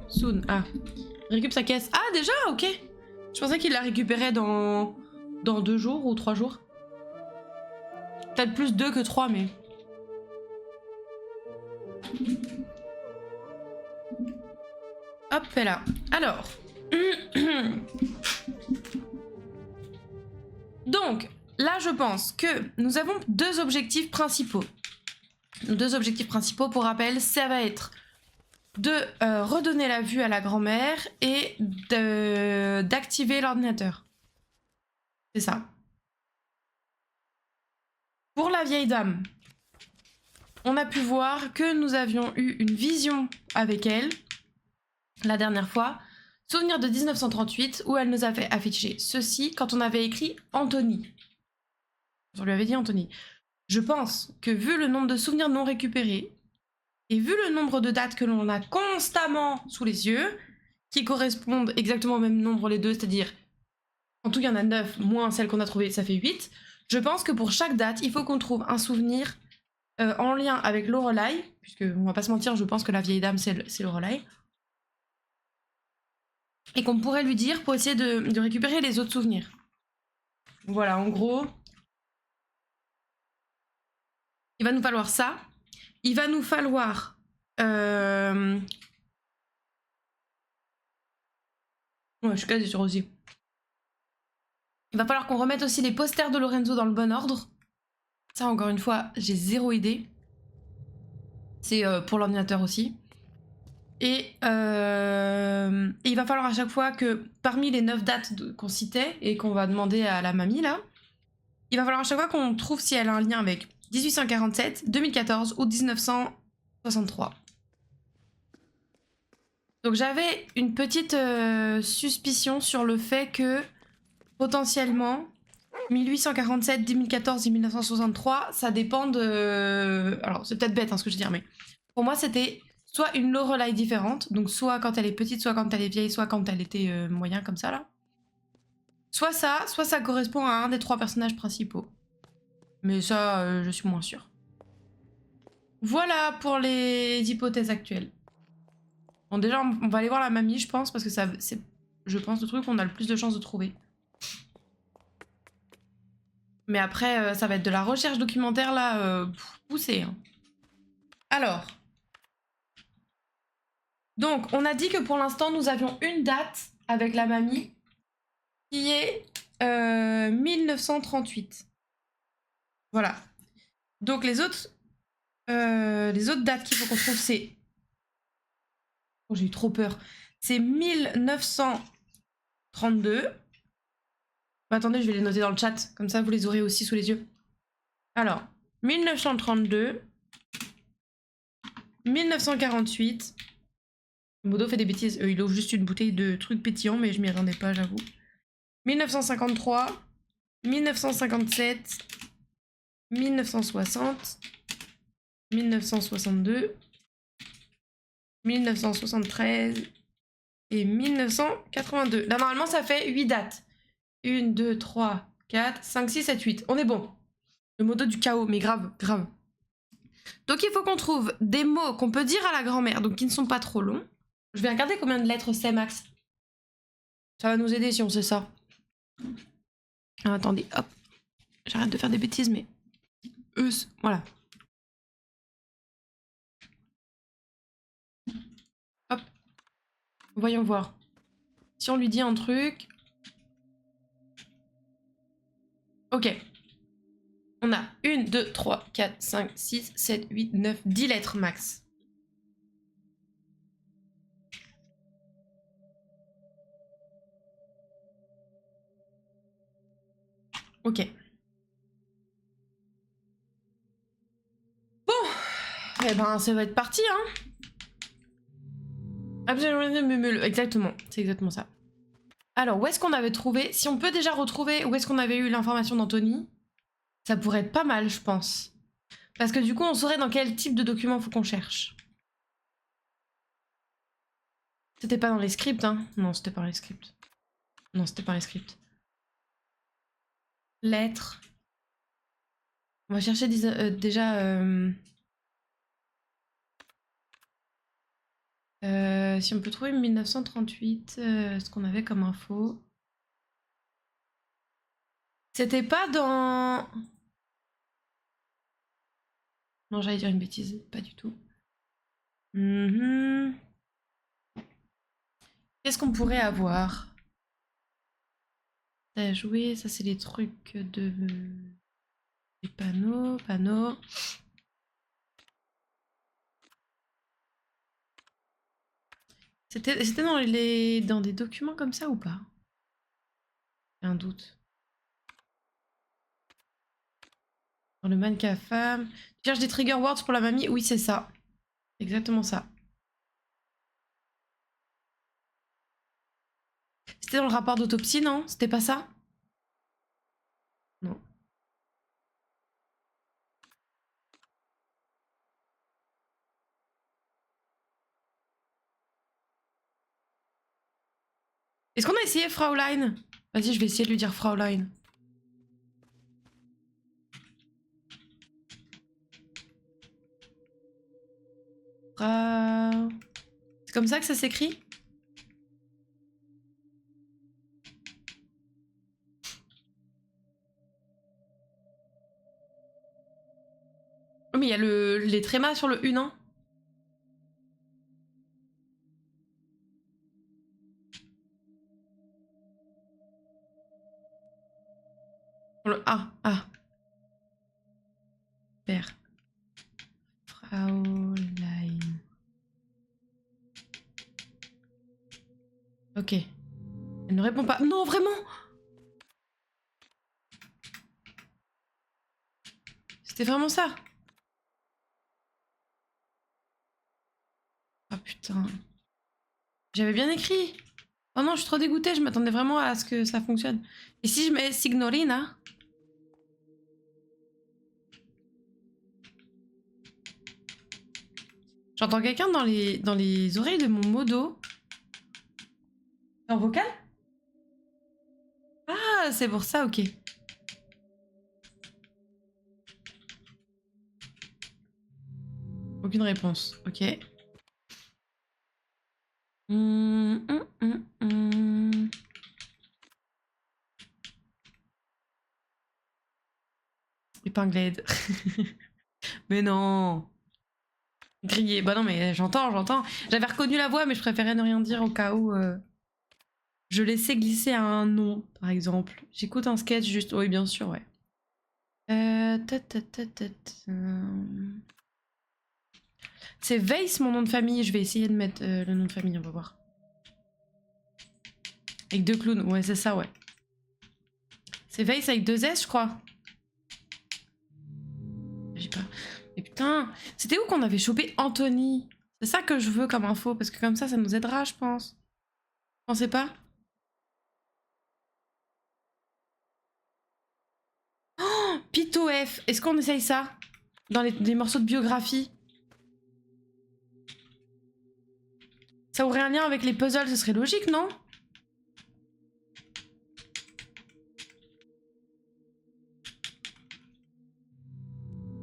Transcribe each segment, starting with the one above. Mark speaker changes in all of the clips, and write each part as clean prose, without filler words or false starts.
Speaker 1: Soon. Ah. Il récupère sa caisse. Ah, déjà? Ok. Je pensais qu'il la récupérait dans 2 jours ou 3 jours. Peut-être plus 2 que 3, mais... Hop là. Alors. Donc, là, je pense que nous avons 2 objectifs principaux. 2 objectifs principaux, pour rappel, ça va être de redonner la vue à la grand-mère et d'activer l'ordinateur. C'est ça. Pour la vieille dame, on a pu voir que nous avions eu une vision avec elle la dernière fois. Souvenir de 1938 où elle nous avait affiché ceci quand on avait écrit Anthony. On lui avait dit Anthony. Je pense que vu le nombre de souvenirs non récupérés et vu le nombre de dates que l'on a constamment sous les yeux, qui correspondent exactement au même nombre les deux, c'est-à-dire en tout il y en a 9 moins celle qu'on a trouvée, ça fait 8. Je pense que pour chaque date, il faut qu'on trouve un souvenir en lien avec Lorelai, puisque on va pas se mentir, je pense que la vieille dame c'est Lorelai. Et qu'on pourrait lui dire pour essayer de récupérer les autres souvenirs. Voilà, en gros, il va nous falloir ça. Il va nous falloir... Ouais, je suis quasi sûre aussi. Il va falloir qu'on remette aussi les posters de Lorenzo dans le bon ordre. Ça, encore une fois, j'ai zéro idée. C'est pour l'ordinateur aussi. Et il va falloir à chaque fois que, parmi les 9 dates qu'on citait et qu'on va demander à la mamie, là, il va falloir à chaque fois qu'on trouve si elle a un lien avec 1847, 2014 ou 1963. Donc j'avais une petite suspicion sur le fait que, potentiellement, 1847, 2014 et 1963, ça dépend de... Alors, c'est peut-être bête ce que je veux dire, mais pour moi, c'était soit une Lorelai différente, donc soit quand elle est petite, soit quand elle est vieille, soit quand elle était moyen, comme ça, là. Soit ça correspond à un des 3 personnages principaux. Mais ça, je suis moins sûre. Voilà pour les hypothèses actuelles. Bon, déjà, on va aller voir la mamie, je pense, parce que c'est, je pense, le truc qu'on a le plus de chances de trouver. Mais après, ça va être de la recherche documentaire, là, poussée. Hein. Alors. Donc, on a dit que pour l'instant, nous avions une date avec la mamie qui est 1938. Voilà. Donc, les autres dates qu'il faut qu'on trouve, c'est... Oh, j'ai eu trop peur. C'est 1932. Attendez, je vais les noter dans le chat, comme ça vous les aurez aussi sous les yeux. Alors, 1932, 1948. Modo fait des bêtises, il ouvre juste une bouteille de trucs pétillants, mais je m'y attendais pas, j'avoue. 1953, 1957, 1960, 1962, 1973 et 1982. Là, normalement, ça fait 8 dates. 1, 2, 3, 4, 5, 6, 7, 8. On est bon. Le modo du chaos, mais grave, grave. Donc il faut qu'on trouve des mots qu'on peut dire à la grand-mère, donc qui ne sont pas trop longs. Je vais regarder combien de lettres c'est, Max. Ça va nous aider si on sait ça. Ah, attendez, hop. J'arrête de faire des bêtises, mais... Voilà. Hop. Voyons voir. Si on lui dit un truc... Ok. On a 1, 2, 3, 4, 5, 6, 7, 8, 9, 10 lettres max. Ok. Bon. Eh ben, ça va être parti, hein. Absolument, exactement. C'est exactement ça. Alors, où est-ce qu'on avait trouvé... Si on peut déjà retrouver où est-ce qu'on avait eu l'information d'Anthony, ça pourrait être pas mal, je pense. Parce que du coup, on saurait dans quel type de document faut qu'on cherche. C'était pas dans les scripts, hein. Non, c'était pas dans les scripts. Non, c'était pas dans les scripts. Lettres. On va chercher déjà... Si on peut trouver 1938, ce qu'on avait comme info. C'était pas dans... Non, j'allais dire une bêtise, pas du tout. Qu'est-ce qu'on pourrait avoir? À jouer, ça c'est les trucs de... Les panneaux. C'était dans des documents comme ça ou pas? J'ai un doute. Dans le mannequin femme. Tu cherches des trigger words pour la mamie? Oui, c'est ça. Exactement ça. C'était dans le rapport d'autopsie, non? C'était pas ça? Non. Est-ce qu'on a essayé Fraulein? Vas-y, je vais essayer de lui dire Fraulein. C'est comme ça que ça s'écrit? Oh, mais il y a les trémas sur le U, non? Sur le A. Ah. Super. Fraulein. Ok. Elle ne répond pas. Non, vraiment? C'était vraiment ça? Oh putain. J'avais bien écrit. Oh non, je suis trop dégoûtée, je m'attendais vraiment à ce que ça fonctionne. Et si je mets Signorina? J'entends quelqu'un dans les oreilles de mon modo. En vocal? Ah, c'est pour ça, ok. Aucune réponse, ok. Épingled. Mais non. Grillé. Bah non, mais j'entends. J'avais reconnu la voix, mais je préférais ne rien dire au cas où je laissais glisser un nom, par exemple. J'écoute un sketch juste. Oui, bien sûr, ouais. C'est Weiss, mon nom de famille. Je vais essayer de mettre le nom de famille, on va voir. Avec 2 clowns. Ouais, c'est ça, ouais. C'est Weiss avec 2 S, je crois. J'ai pas... Mais putain, c'était où qu'on avait chopé Anthony? C'est ça que je veux comme info, parce que comme ça nous aidera, je pense. Vous pensez pas? Oh, Pito F. Est-ce qu'on essaye ça? Dans les morceaux de biographie? Ça aurait un lien avec les puzzles, ce serait logique, non?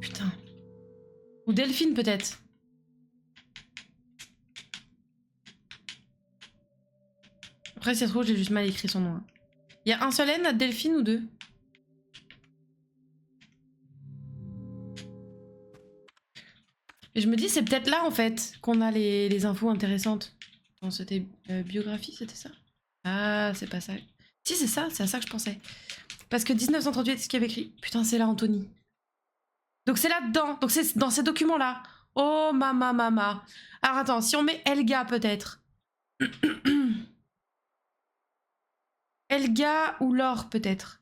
Speaker 1: Putain. Ou Delphine, peut-être. Après, si ça se trouve, j'ai juste mal écrit son nom. Il y a un seul N à Delphine ou 2? Et je me dis, c'est peut-être là, en fait, qu'on a les infos intéressantes. Dans cette biographie, c'était ça? Ah, c'est pas ça. Si, c'est ça, c'est à ça que je pensais. Parce que 1938, c'est ce qu'il y avait écrit. Putain, c'est là, Anthony. Donc c'est là-dedans. Donc c'est dans ces documents-là. Oh, mama. Alors attends, si on met Elga, peut-être. Elga ou Laure, peut-être.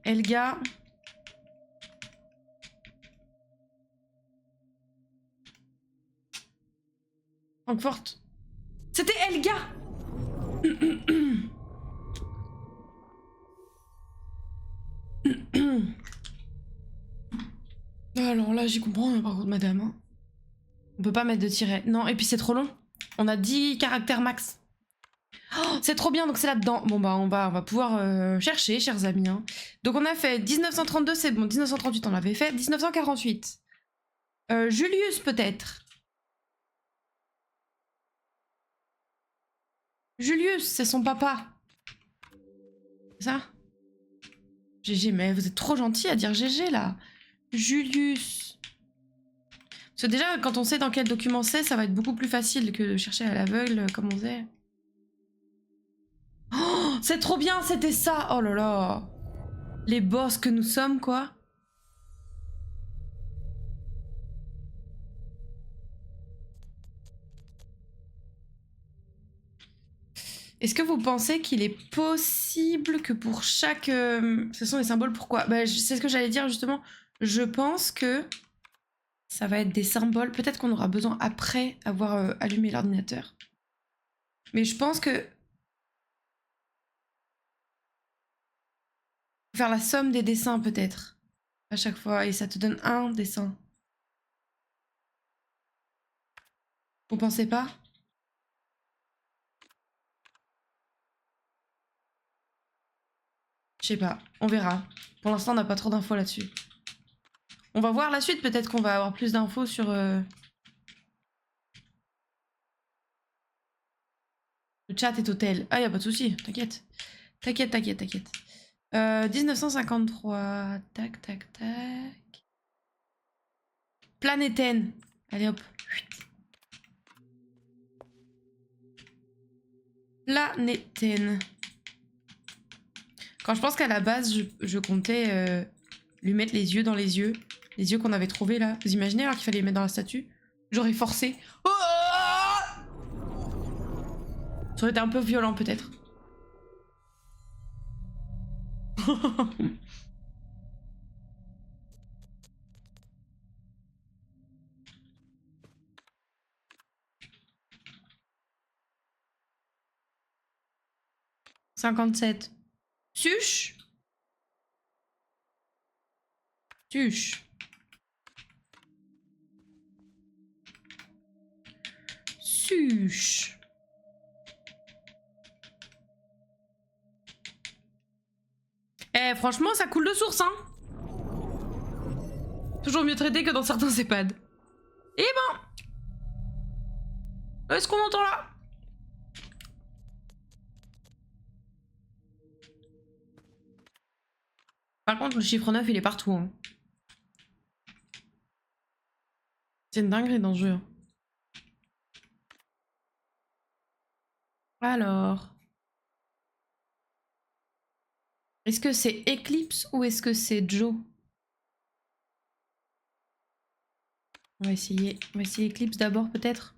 Speaker 1: Elga. Francfort. C'était Elga. Alors là, j'y comprends, hein, par contre, madame. Hein. On peut pas mettre de tiret. Non, et puis c'est trop long. On a 10 caractères max. Oh, c'est trop bien, donc c'est là-dedans. Bon bah on va pouvoir chercher, chers amis. Hein. Donc on a fait 1932, c'est bon. 1938, on l'avait fait. 1948. Julius peut-être. Julius, c'est son papa. C'est ça? GG, mais vous êtes trop gentil à dire GG là. Julius. Parce que déjà, quand on sait dans quel document c'est, ça va être beaucoup plus facile que de chercher à l'aveugle comme on faisait. Oh, c'est trop bien, c'était ça. Oh là là. Les boss que nous sommes, quoi. Est-ce que vous pensez qu'il est possible que pour chaque... ce sont les symboles, pourquoi? Bah, c'est ce que j'allais dire, justement. Je pense que ça va être des symboles. Peut-être qu'on aura besoin après avoir allumé l'ordinateur. Mais je pense que... faire la somme des dessins, peut-être. À chaque fois. Et ça te donne un dessin. Vous pensez pas? Je sais pas. On verra. Pour l'instant, on n'a pas trop d'infos là-dessus. On va voir la suite. Peut-être qu'on va avoir plus d'infos sur... Le chat est hôtel. Ah, y a pas de souci. T'inquiète. T'inquiète, t'inquiète, t'inquiète. 1953. Tac, tac, tac. Planétaine. Allez hop. Planétaine. Quand je pense qu'à la base, je comptais lui mettre les yeux dans les yeux. Les yeux qu'on avait trouvés là. Vous imaginez alors qu'il fallait les mettre dans la statue? J'aurais forcé. Oh, ça aurait été un peu violent peut-être. « 57. Suche. Suche. Suche. Eh, franchement, ça coule de source, hein. Toujours mieux traité que dans certains EHPAD. Eh ben, est-ce qu'on entend là? Par contre, le chiffre 9, il est partout. Hein. C'est une dinguerie dans ce jeu. Alors... Est-ce que c'est Eclipse ou est-ce que c'est Joe? On va essayer Eclipse d'abord peut-être.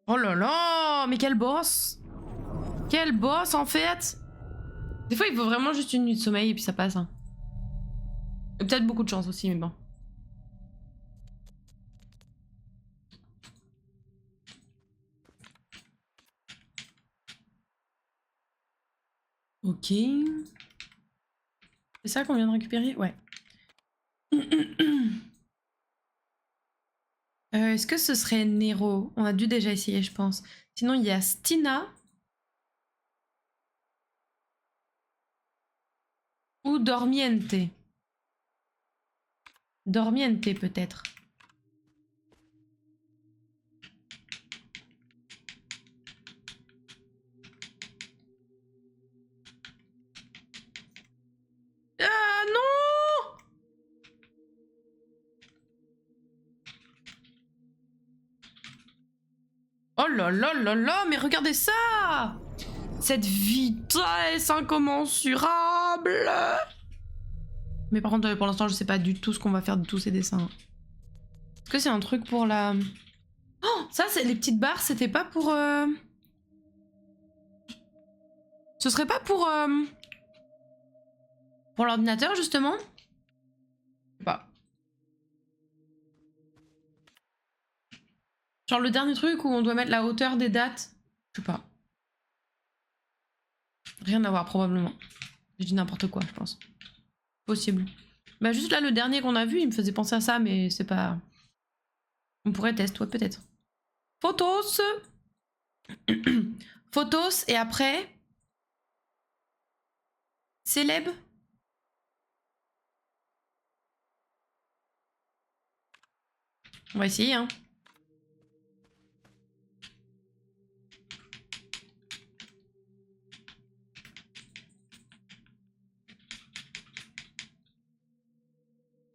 Speaker 1: Oh là là, mais quel boss! Quel boss en fait! Des fois il faut vraiment juste une nuit de sommeil et puis ça passe. Hein. Et peut-être beaucoup de chance aussi, mais bon. Ok. C'est ça qu'on vient de récupérer? Ouais. Est-ce que ce serait Nero? On a dû déjà essayer, je pense. Sinon, il y a Stina. Ou Dormiente. Dormiente, peut-être. Ah non! Oh là là là là, mais regardez ça! Cette vitesse incommensurable! Mais par contre, pour l'instant, je sais pas du tout ce qu'on va faire de tous ces dessins. Est-ce que c'est un truc pour la... Oh, ça, c'est les petites barres, c'était pas pour... Ce serait pas pour l'ordinateur, justement? Je sais pas. Genre le dernier truc où on doit mettre la hauteur des dates? Je sais pas. Rien à voir, probablement. Je dis n'importe quoi, je pense. Possible. Bah juste là, le dernier qu'on a vu, il me faisait penser à ça, mais c'est pas... On pourrait tester, ouais, peut-être. Photos. Photos, et après... Célèbre. On va essayer, hein.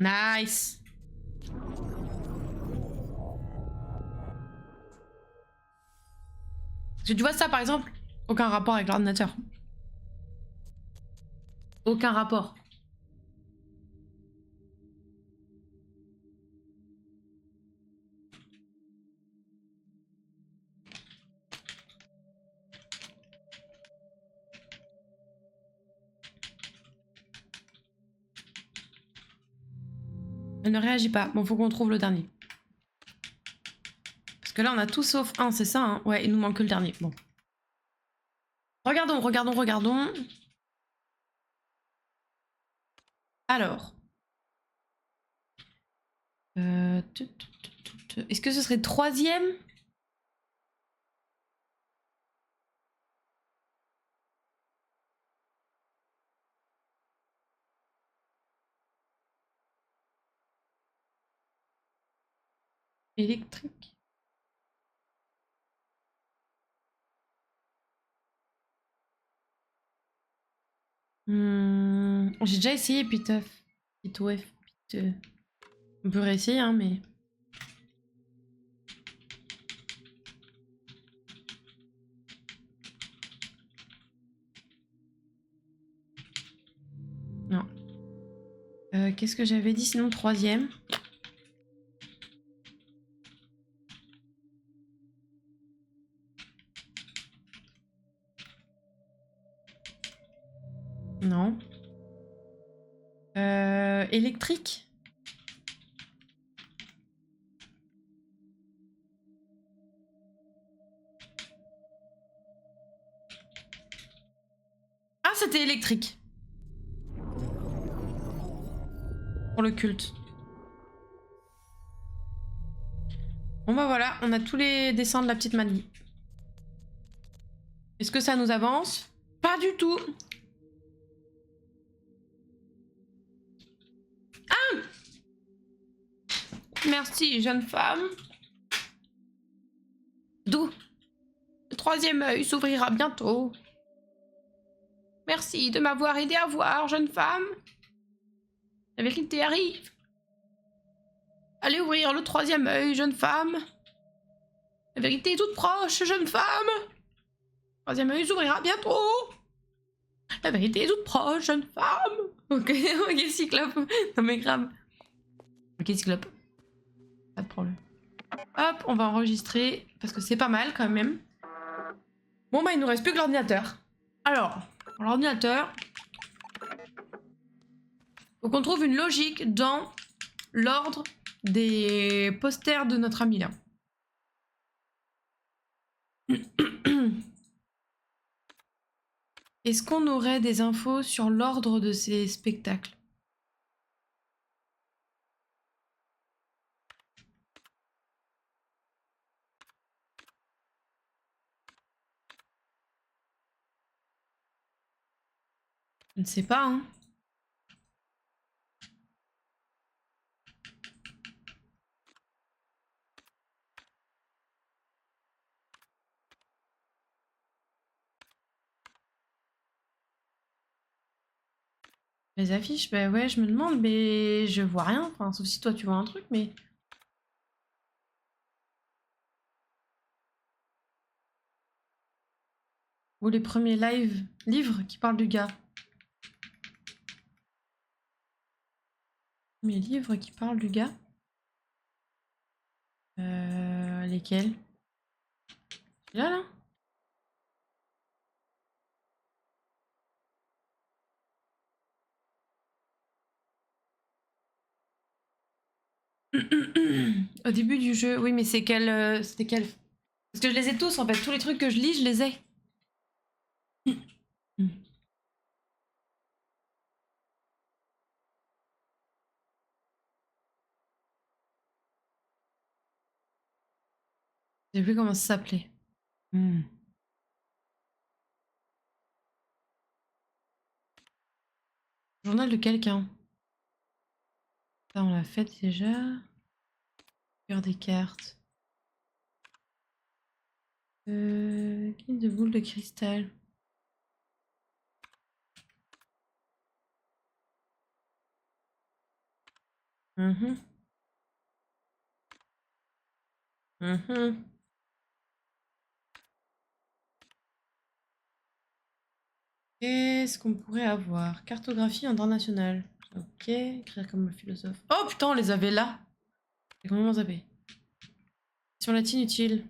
Speaker 1: Nice. Parce que tu vois ça, par exemple, aucun rapport avec l'ordinateur. Aucun rapport. Elle ne réagit pas. Bon, faut qu'on trouve le dernier. Parce que là, on a tout sauf un, c'est ça, hein? Ouais, il nous manque que le dernier. Bon. Regardons, regardons, regardons. Alors. Est-ce que ce serait troisième? Électrique. J'ai déjà essayé Piteuf. Piteuf. On peut réessayer, hein, mais... Non. Qu'est-ce que j'avais dit sinon troisième? Non. Électrique? Ah, c'était électrique. Pour le culte. Bon bah voilà, on a tous les dessins de la petite Maddy. Est-ce que ça nous avance? Pas du tout. Ah! Merci, jeune femme. D'où? Le troisième œil s'ouvrira bientôt. Merci de m'avoir aidé à voir, jeune femme. La vérité arrive. Allez ouvrir le troisième œil, jeune femme. La vérité est toute proche, jeune femme. Le troisième œil s'ouvrira bientôt. La vérité est toute proche, jeune femme. Ok, ok, Cyclope. Non mais grave. Ok, Cyclope. Pas de problème. Hop, on va enregistrer, parce que c'est pas mal quand même. Bon bah il nous reste plus que l'ordinateur. Alors, l'ordinateur... Faut qu'on trouve une logique dans l'ordre des posters de notre ami là. Est-ce qu'on aurait des infos sur l'ordre de ces spectacles? Je ne sais pas, hein. Les affiches, bah ouais, je me demande, mais je vois rien. Enfin, sauf si toi tu vois un truc, mais... Ou les premiers livres qui parlent du gars. Mes livres qui parlent du gars. Lesquels? Là, là. Au début du jeu, oui, mais c'est quel... C'était quel... Parce que je les ai tous, en fait. Tous les trucs que je lis, je les ai. Je sais plus comment ça s'appelait. Journal de quelqu'un. Ça, on l'a fait déjà. Cœur des cartes. Guide de boules de cristal. Mhm. Mhm. Qu'est-ce qu'on pourrait avoir? Cartographie internationale. Ok, écrire comme le philosophe. Oh putain, on les avait là. J'ai complètement zappé. Sur latine utile.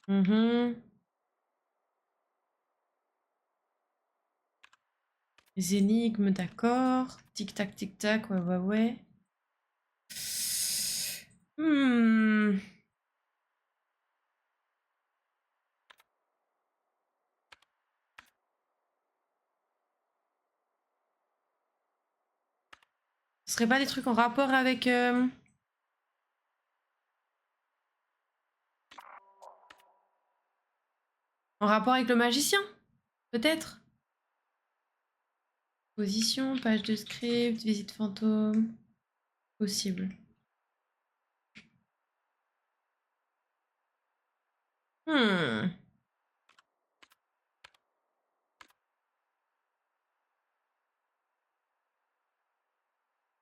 Speaker 1: Mhm. Les énigmes, d'accord. Tic-tac, tic-tac, ouais, ouais, ouais. Hmm. Ce serait pas des trucs en rapport avec... En rapport avec le magicien? Peut-être? Position, page de script, visite fantôme. Possible. Hmm.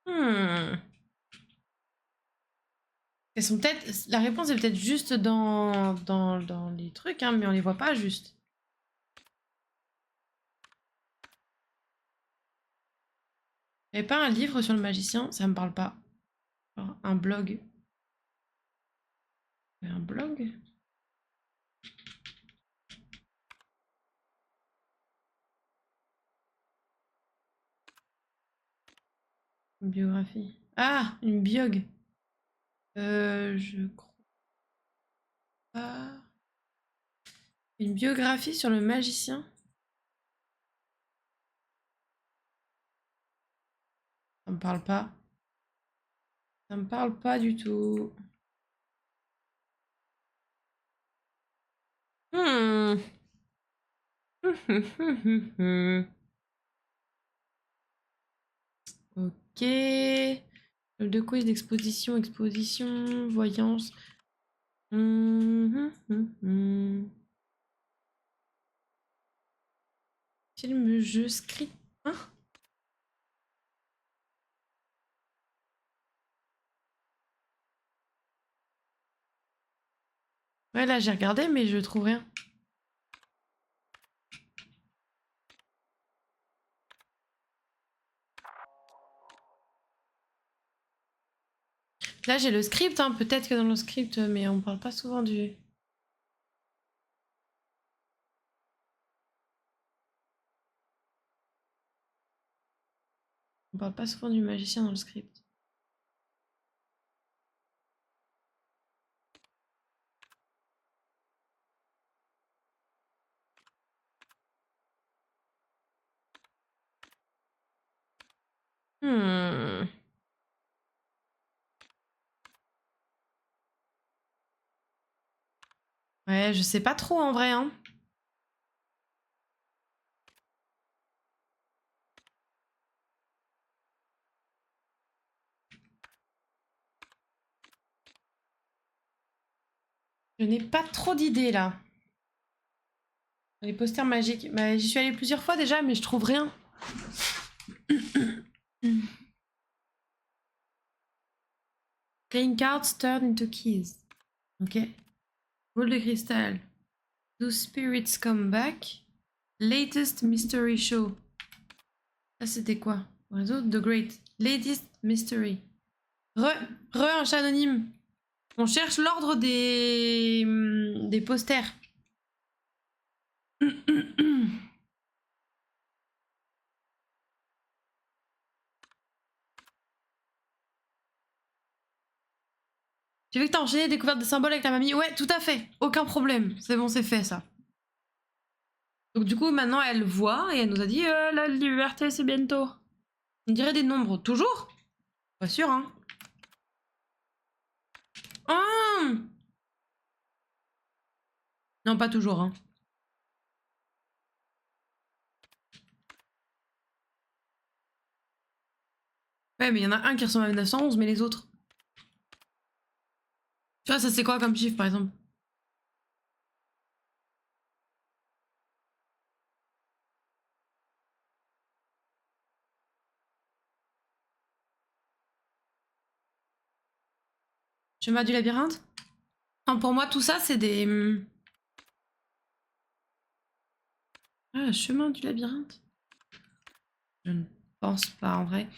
Speaker 1: Hmm. Elles sont peut-être... La réponse est peut-être juste dans les trucs, hein, mais on les voit pas juste. Il n'y avait pas un livre sur le magicien? Ça me parle pas. Genre, un blog. Un blog? Une biographie. Ah! Une biog. Je crois pas. Une biographie sur le magicien? Ça me parle pas. Ça me parle pas du tout. Hmm. Ok. De quiz d'exposition, exposition, voyance. Film, jeu, script. Hein? Ouais, là j'ai regardé, mais je trouve rien. Là j'ai le script, hein. Peut-être que dans le script, mais on parle pas souvent du. On parle pas souvent du magicien dans le script. Hmm. Ouais, je sais pas trop en vrai, hein. Je n'ai pas trop d'idées là. Les posters magiques. Bah, j'y suis allée plusieurs fois déjà, mais je trouve rien. Playing cards turned into keys. Ok. Boule de cristal. Do spirits come back? Latest mystery show. Ça c'était quoi? Réseau The Great. Latest mystery. Un chat anonyme. On cherche l'ordre des posters. J'ai vu que t'as enchaîné découverte des symboles avec la mamie. Ouais, tout à fait. Aucun problème. C'est bon, c'est fait, ça. Donc du coup, maintenant, elle voit et elle nous a dit la liberté, c'est bientôt. On dirait des nombres. Toujours? Pas sûr, hein. Ah non, pas toujours, hein. Ouais, mais il y en a un qui ressemble à 1911, mais les autres. Tu vois, ça c'est quoi comme chiffre, par exemple? Chemin du labyrinthe? Non, pour moi, tout ça, c'est des... Ah, chemin du labyrinthe? Je ne pense pas, en vrai.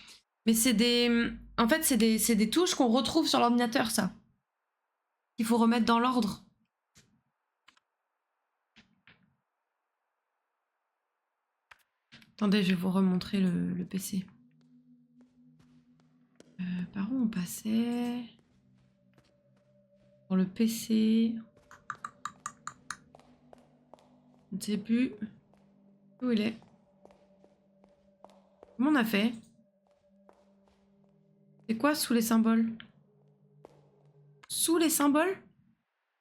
Speaker 1: Mais c'est des... En fait, c'est des touches qu'on retrouve sur l'ordinateur, ça. Qu'il faut remettre dans l'ordre. Attendez, je vais vous remontrer le PC. Par où on passait? Pour le PC... Je ne sais plus. Où il est? Comment on a fait? C'est quoi sous les symboles? Sous les symboles?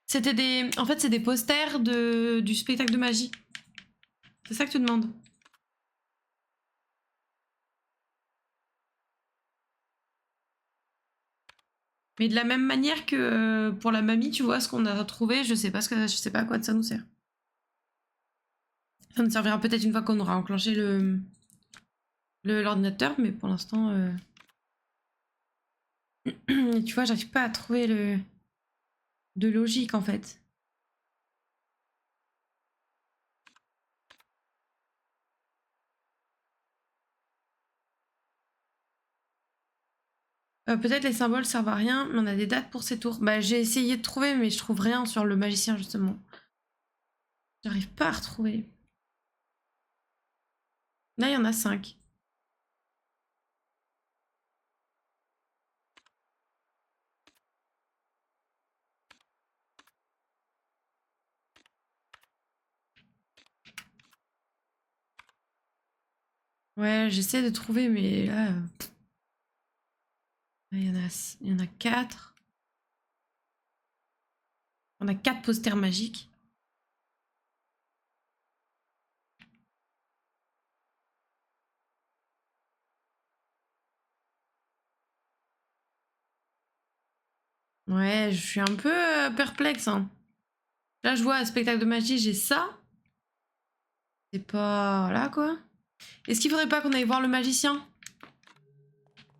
Speaker 1: C'était des... En fait, c'est des posters du spectacle de magie. C'est ça que tu demandes? Mais de la même manière que pour la mamie, tu vois, ce qu'on a retrouvé, je sais pas à quoi ça nous sert. Ça nous servira peut-être une fois qu'on aura enclenché l'ordinateur, mais pour l'instant... tu vois, j'arrive pas à trouver de logique, en fait. Peut-être les symboles servent à rien, mais on a des dates pour ces tours. Bah, j'ai essayé de trouver, mais je trouve rien sur le magicien, justement. J'arrive pas à retrouver. Là, il y en a 5. Ouais, j'essaie de trouver, mais là... il y en a 4. On a 4 posters magiques. Ouais, je suis un peu perplexe, hein. Là, je vois un spectacle de magie, j'ai ça. C'est pas... Voilà, quoi. Est-ce qu'il faudrait pas qu'on aille voir le magicien?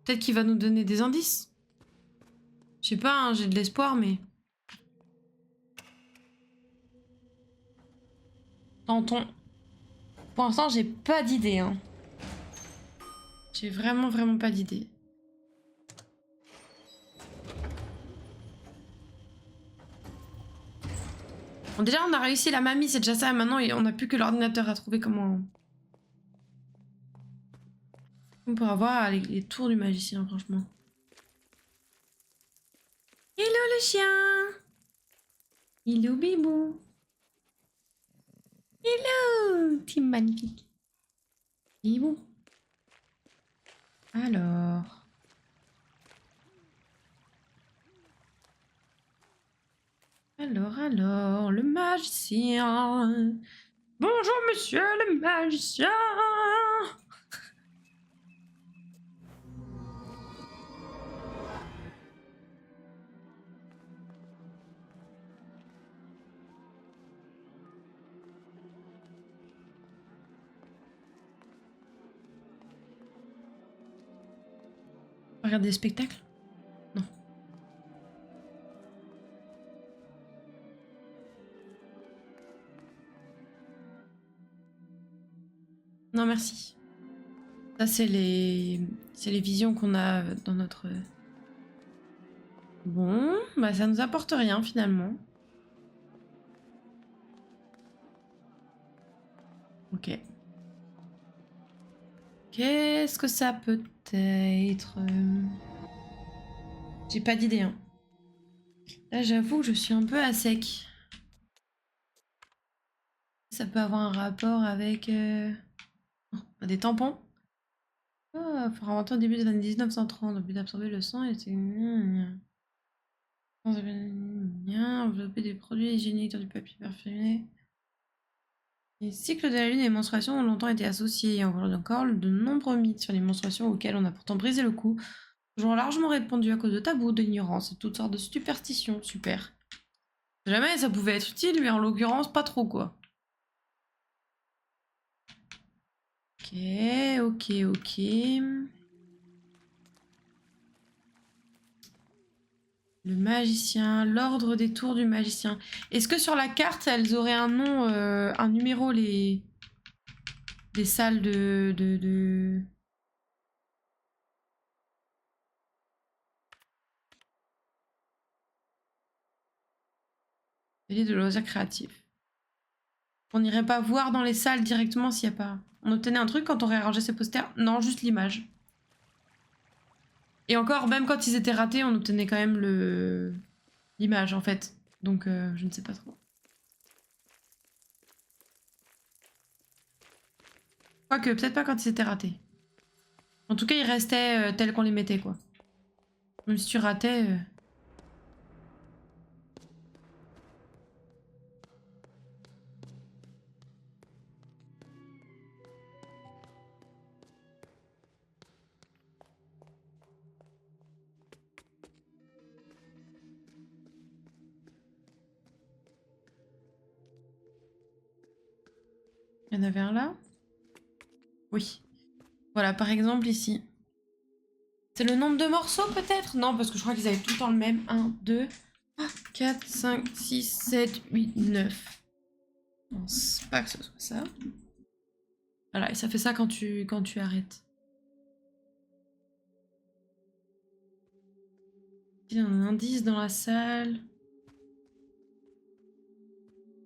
Speaker 1: Peut-être qu'il va nous donner des indices. Je sais pas, hein, j'ai de l'espoir, mais... Tentons. Pour l'instant, j'ai pas d'idée, hein. J'ai vraiment, vraiment pas d'idée. Bon, déjà, on a réussi la mamie, c'est déjà ça. Maintenant, on n'a plus que l'ordinateur à trouver comment... On peut avoir les tours du magicien, franchement. Hello le chien! Hello bibou! Hello! Petit magnifique. Bibou. Alors... Alors, le magicien. Bonjour, monsieur le magicien. Regardez le spectacle? Non. Non, merci. Ça, c'est les visions qu'on a dans notre... Bon, bah ça nous apporte rien finalement. Ok. Qu'est-ce que ça peut être? J'ai pas d'idée, hein. Là, j'avoue que je suis un peu à sec. Ça peut avoir un rapport avec des tampons. Oh, pour inventer au début des années 1930, le but d'absorber le sang était... Envelopper des produits hygiéniques dans du papier parfumé. Les cycles de la lune et les menstruations ont longtemps été associés. Et encore de nombreux mythes sur les menstruations auxquels on a pourtant brisé le cou. Toujours largement répandu à cause de tabous, d'ignorance et toutes sortes de superstitions. Super. Jamais ça pouvait être utile, mais en l'occurrence, pas trop quoi. Ok, ok, ok. Le magicien, l'ordre des tours du magicien. Est-ce que sur la carte, elles auraient un nom, un numéro, les salles de... de loisirs créatifs. On n'irait pas voir dans les salles directement s'il n'y a pas... On obtenait un truc quand on réarrangeait ses posters? Non, juste l'image. Et encore, même quand ils étaient ratés, on obtenait quand même l'image en fait. Donc je ne sais pas trop. Quoique, peut-être pas quand ils étaient ratés. En tout cas, ils restaient tels qu'on les mettait quoi. Même si tu ratais... Il y en avait un là? Oui. Voilà, par exemple ici. C'est le nombre de morceaux peut-être? Non, parce que je crois qu'ils avaient tout le temps le même. 1, 2, 4, 5, 6, 7, 8, 9. Je pense pas que ce soit ça. Voilà, et ça fait ça quand tu arrêtes. Il y a un indice dans la salle.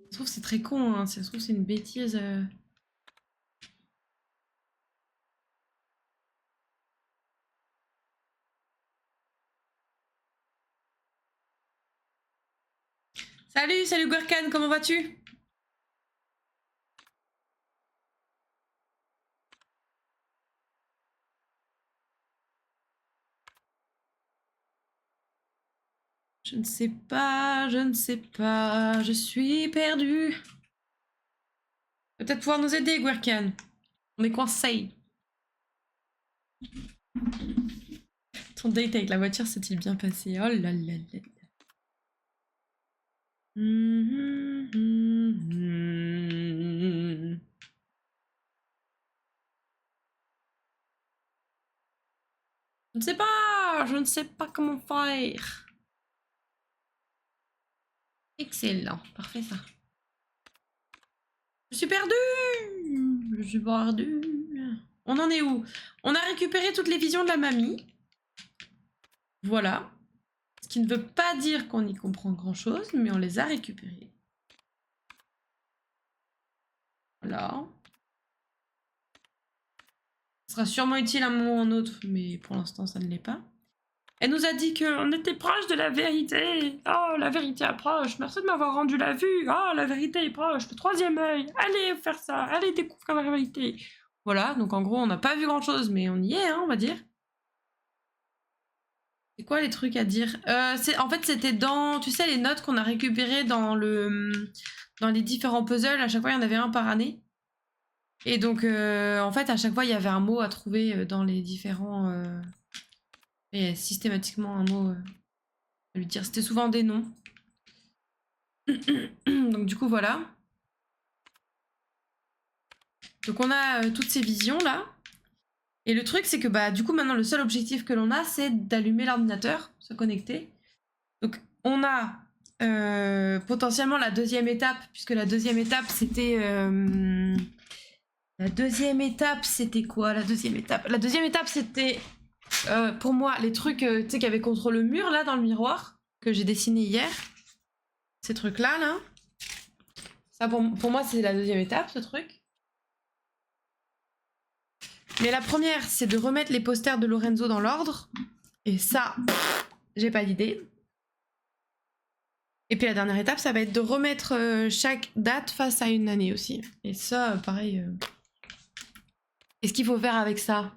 Speaker 1: Ça se trouve c'est très con, hein. Ça se trouve c'est une bêtise. Salut Gwerkan, comment vas-tu? Je ne sais pas, je suis perdue. Peut-être pouvoir nous aider, Gwerkan. On est coincés. Ton date avec la voiture s'est-il bien passé? Oh là là là. Je ne sais pas comment faire. Excellent, parfait ça. Je suis perdue. Je suis perdue. On en est où? On a récupéré toutes les visions de la mamie. Voilà. Ce qui ne veut pas dire qu'on y comprend grand-chose, mais on les a récupérées. Voilà. Ce sera sûrement utile à un moment ou à un autre, mais pour l'instant, ça ne l'est pas. Elle nous a dit qu'on était proche de la vérité. Oh, la vérité approche. Merci de m'avoir rendu la vue. Oh, la vérité est proche. Le troisième œil. Allez faire ça. Allez découvrir la vérité. Voilà, donc en gros, on n'a pas vu grand-chose, mais on y est, hein, on va dire. C'est quoi les trucs à dire? En fait, c'était dans, tu sais, les notes qu'on a récupérées dans les différents puzzles. À chaque fois, il y en avait un par année. Et donc, en fait, à chaque fois, il y avait un mot à trouver dans les différents... et systématiquement un mot à lui dire. C'était souvent des noms. Donc du coup, voilà. Donc on a toutes ces visions-là. Et le truc, c'est que bah du coup, maintenant, le seul objectif que l'on a, c'est d'allumer l'ordinateur, se connecter. Donc on a potentiellement la deuxième étape, puisque la deuxième étape, c'était... La deuxième étape, c'était quoi? La deuxième étape, c'était... pour moi, les trucs tu sais, qu'il y avait contre le mur, là, dans le miroir, que j'ai dessiné hier. Ces trucs-là, là. Ça, pour moi, c'est la deuxième étape, ce truc. Mais la première, c'est de remettre les posters de Lorenzo dans l'ordre. Et ça, j'ai pas d'idée. Et puis la dernière étape, ça va être de remettre chaque date face à une année aussi. Et ça, pareil. Qu'est-ce qu'il faut faire avec ça?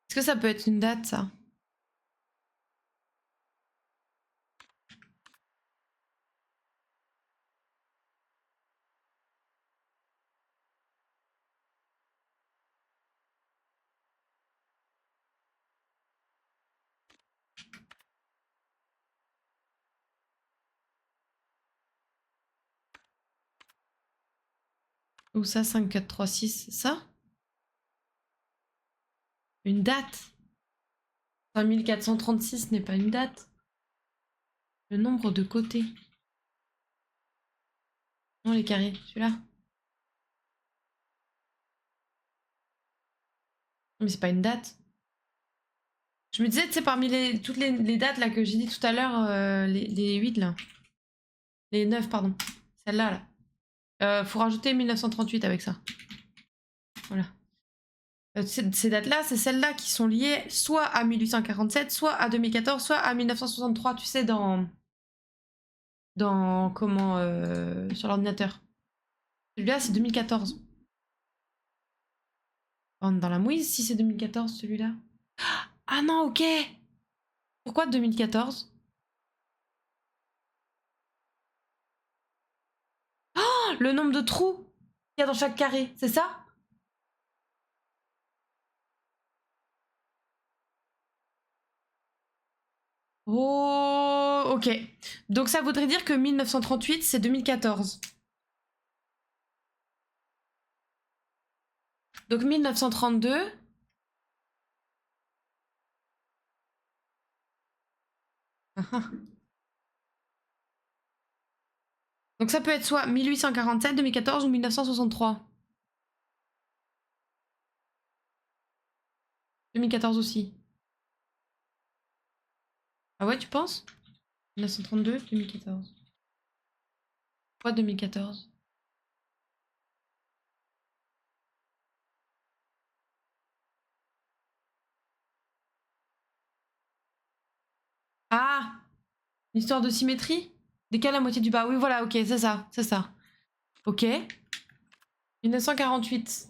Speaker 1: Est-ce que ça peut être une date, ça? Ou ça, 5, 4, 3, 6, ça? Une date? 5436 n'est pas une date. Le nombre de côtés. Non, les carrés, celui-là. Mais c'est pas une date. Je me disais, tu sais, parmi toutes les dates là, que j'ai dit tout à l'heure, les 8 là. Les 9, pardon. Celle-là, là. Faut rajouter 1938 avec ça. Voilà. Ces dates-là, c'est celles-là qui sont liées soit à 1847, soit à 2014, soit à 1963, tu sais, comment, sur l'ordinateur. Celui-là, c'est 2014. Dans la mouise, si c'est 2014, celui-là. Ah non, ok. Pourquoi 2014? Oh, le nombre de trous qu'il y a dans chaque carré, c'est ça? Oh, ok. Donc ça voudrait dire que 1938, c'est 2014. Donc 1932. Donc ça peut être soit 1847, 2014 ou 1963. 2014 aussi. Ah ouais, tu penses? 1932, 2014. Pourquoi 2014? Ah! Une histoire de symétrie? Décale la moitié du bas. Oui, voilà, ok, c'est ça, c'est ça. Ok. 1948.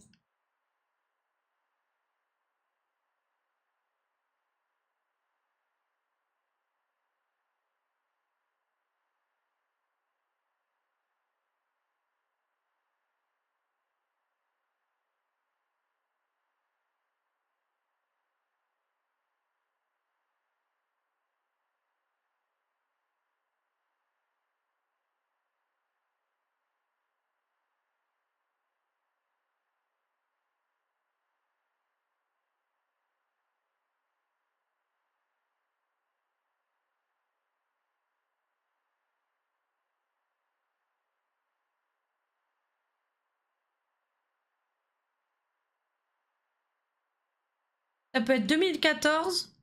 Speaker 1: Ça peut être 2014,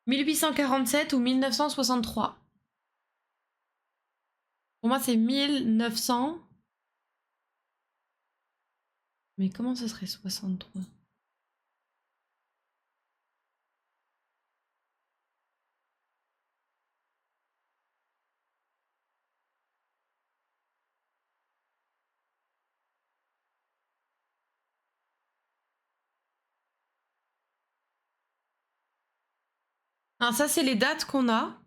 Speaker 1: 1847 ou 1963. Pour moi, c'est 1900. Mais comment ce serait 63? Ah, ça, c'est les dates qu'on a.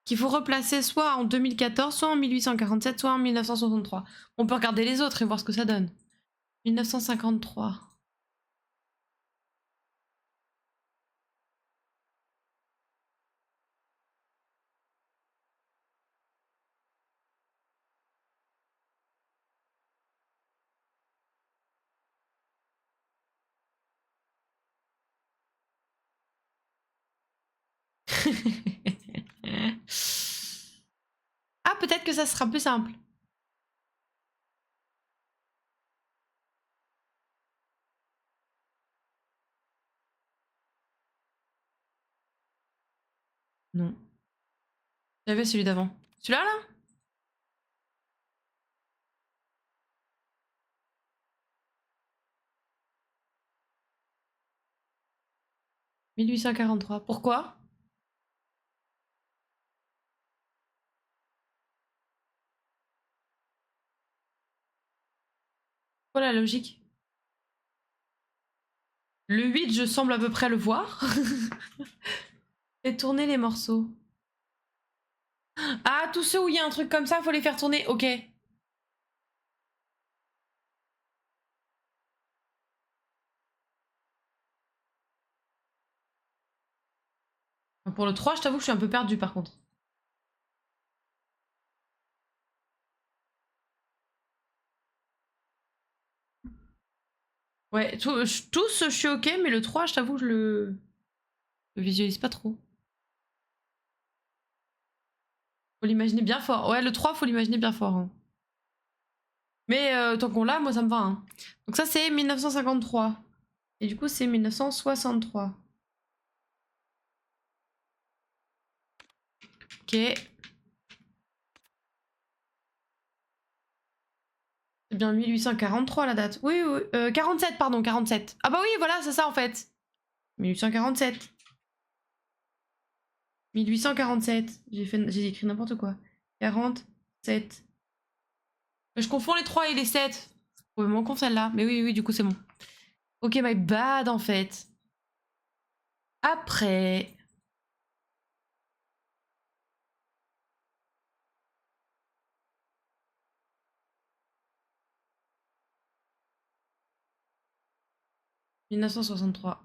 Speaker 1: Qu'il faut replacer soit en 2014, soit en 1847, soit en 1963. On peut regarder les autres et voir ce que ça donne. 1953. Ah, peut-être que ça sera plus simple. Non. J'avais celui d'avant. Celui-là, là? 1843. Pourquoi? Quoi la logique? Le 8, je semble à peu près le voir. Et tourner les morceaux. Ah, tous ceux où il y a un truc comme ça, faut les faire tourner. Ok. Pour le 3, je t'avoue que je suis un peu perdue par contre. Ouais, tous, je suis ok, mais le 3, je t'avoue que je le visualise pas trop. Faut l'imaginer bien fort. Ouais, le 3, faut l'imaginer bien fort. Hein. Mais tant qu'on l'a, moi ça me va. Hein. Donc ça, c'est 1953. Et du coup, c'est 1963. Ok. C'est bien 1843 la date. Oui, oui. 47, pardon, 47. Ah bah oui, voilà, c'est ça en fait. 1847. 1847. J'ai écrit n'importe quoi. 47. Je confonds les 3 et les 7. Ouais, m'en con celle-là. Mais oui, oui, du coup, c'est bon. Ok, my bad en fait. Après. « 1963.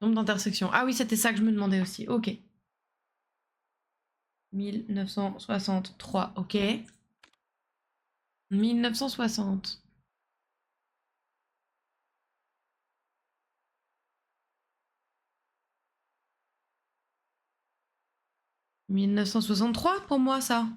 Speaker 1: Nombre d'intersections. Ah oui, c'était ça que je me demandais aussi. Ok. 1963. Ok. 1960. 1963 pour moi, ça.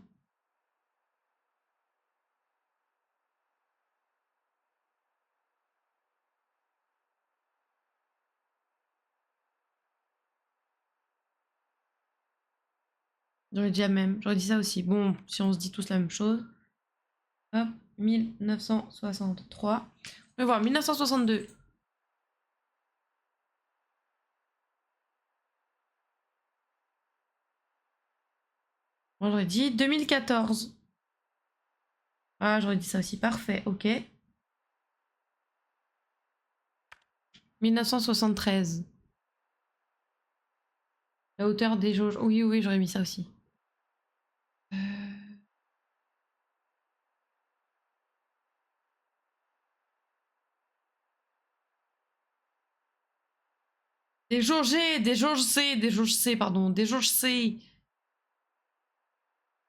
Speaker 1: J'aurais dit la même. J'aurais dit ça aussi. Bon, si on se dit tous la même chose. Hop. 1963. On va voir. 1962. Moi, j'aurais dit 2014. Ah, j'aurais dit ça aussi. Parfait. Ok. 1973. La hauteur des jauges. Oui, oui, j'aurais mis ça aussi. Des jauges G, des jauges C, des jauges C, pardon, des jauges C.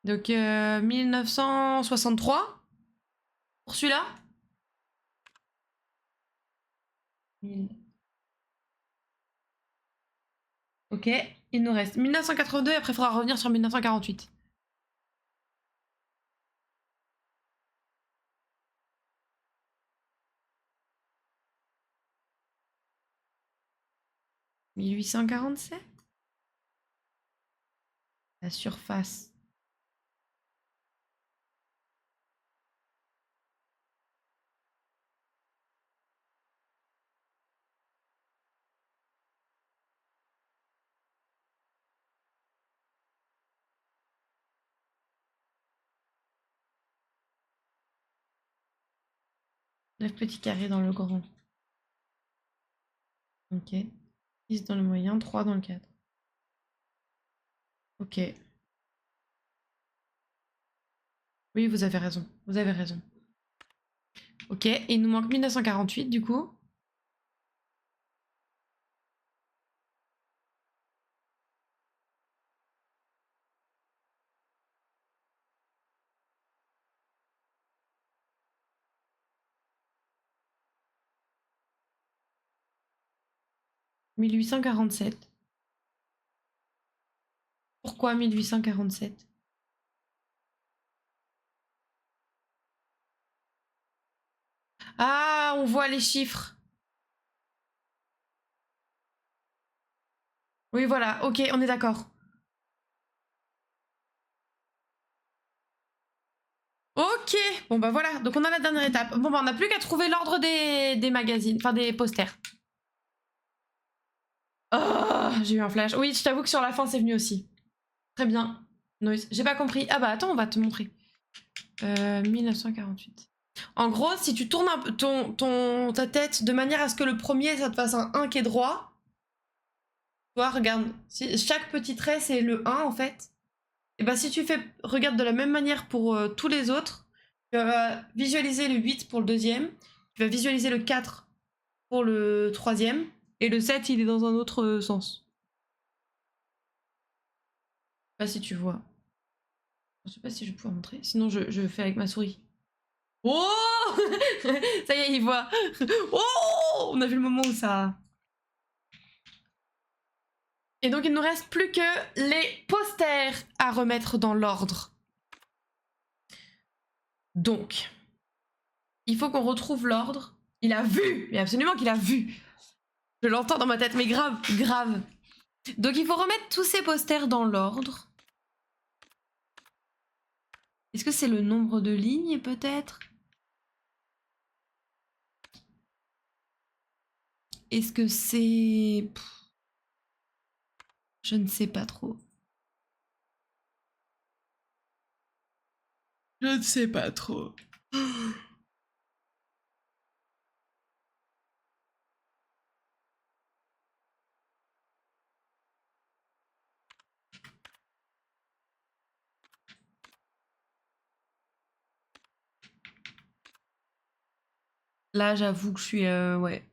Speaker 1: Donc 1963 pour celui-là. Ok, il nous reste 1982 et après il faudra revenir sur 1948. « 1847. La surface. Neuf petits carrés dans le grand. Ok. 6 dans le moyen, 3 dans le cadre. Ok. Oui, vous avez raison. Vous avez raison. Ok, et il nous manque 1948 du coup. 1847. Pourquoi 1847? Ah, on voit les chiffres. Oui, voilà, ok, on est d'accord. Ok, bon bah voilà, donc on a la dernière étape. Bon bah on n'a plus qu'à trouver l'ordre des magazines, enfin des posters. Oh, j'ai eu un flash. Oui, je t'avoue que sur la fin c'est venu aussi. Très bien. Noise. J'ai pas compris. Ah bah attends, on va te montrer. 1948. En gros, si tu tournes un peu ta tête de manière à ce que le premier ça te fasse un 1 qui est droit. Tu vois, regarde. Chaque petit trait c'est le 1 en fait. Et bah si tu fais, regarde de la même manière pour tous les autres, tu vas visualiser le 8 pour le deuxième, tu vas visualiser le 4 pour le troisième, et le 7 il est dans un autre sens. Je sais pas si tu vois. Je sais pas si je vais pouvoir montrer, sinon je fais avec ma souris. Oh ça y est, il voit. Oh on a vu le moment où ça... Et donc il nous reste plus que les posters à remettre dans l'ordre. Donc, il faut qu'on retrouve l'ordre. Il a vu, mais absolument qu'il a vu. Je l'entends dans ma tête, mais grave, grave. Donc il faut remettre tous ces posters dans l'ordre. Est-ce que c'est le nombre de lignes peut-être? Est-ce que c'est... Je ne sais pas trop. Je ne sais pas trop. Là, j'avoue que je suis... ouais.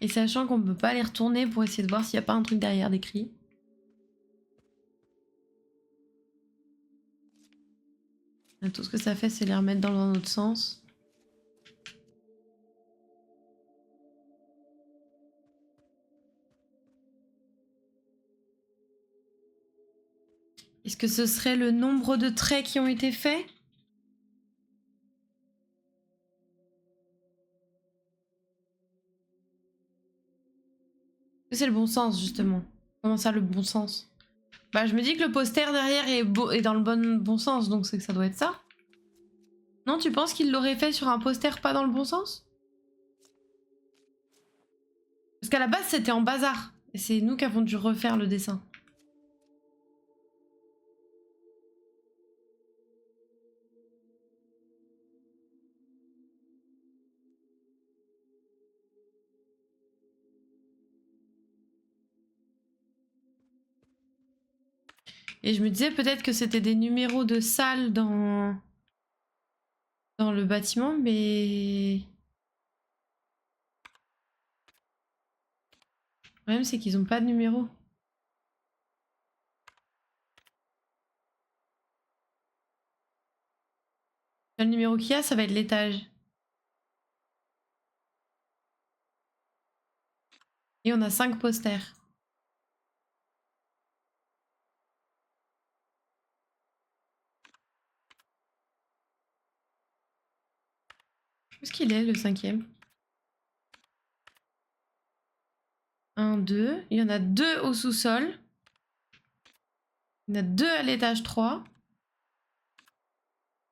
Speaker 1: Et sachant qu'on peut pas les retourner pour essayer de voir s'il n'y a pas un truc derrière d'écrit. Tout ce que ça fait, c'est les remettre dans un autre sens. Est-ce que ce serait le nombre de traits qui ont été faits? C'est le bon sens, justement. Comment ça, le bon sens? Bah, je me dis que le poster derrière est dans le bon sens, donc c'est que ça doit être ça. Non, tu penses qu'il l'aurait fait sur un poster pas dans le bon sens? Parce qu'à la base, c'était en bazar. Et c'est nous qui avons dû refaire le dessin. Et je me disais peut-être que c'était des numéros de salles dans le bâtiment, mais... Le problème, c'est qu'ils ont pas de numéro. Le numéro qu'il y a, ça va être l'étage. Et on a 5 posters. Où est-ce qu'il est, le 5e? 1, 2. Il y en a 2 au sous-sol. Il y en a 2 à l'étage 3.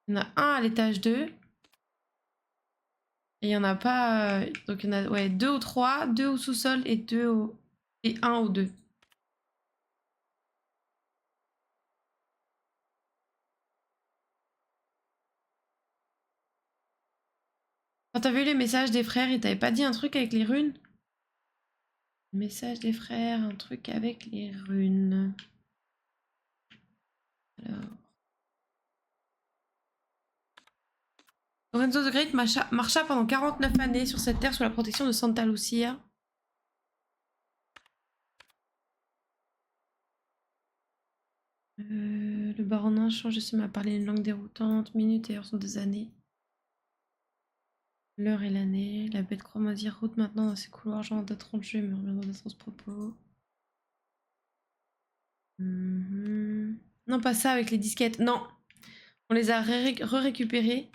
Speaker 1: Il y en a un à l'étage 2. Et il y en a pas... donc il y en a ouais, 2 au 3, 2 au sous-sol et 1 au 2. Quand t'as vu les messages des frères, ils t'avaient pas dit un truc avec les runes? Message des frères, un truc avec les runes. Alors... Lorenzo the Great marcha pendant 49 années sur cette terre sous la protection de Santa Lucia. Le Baronin change de semaine à parler une langue déroutante. Minutes et heures sont des années. L'heure et l'année. La bête croix moisir route maintenant dans ses couloirs. Genre d'être jeu, mais reviendra dans ce propos. Non, pas ça avec les disquettes. Non. On les a récupérées.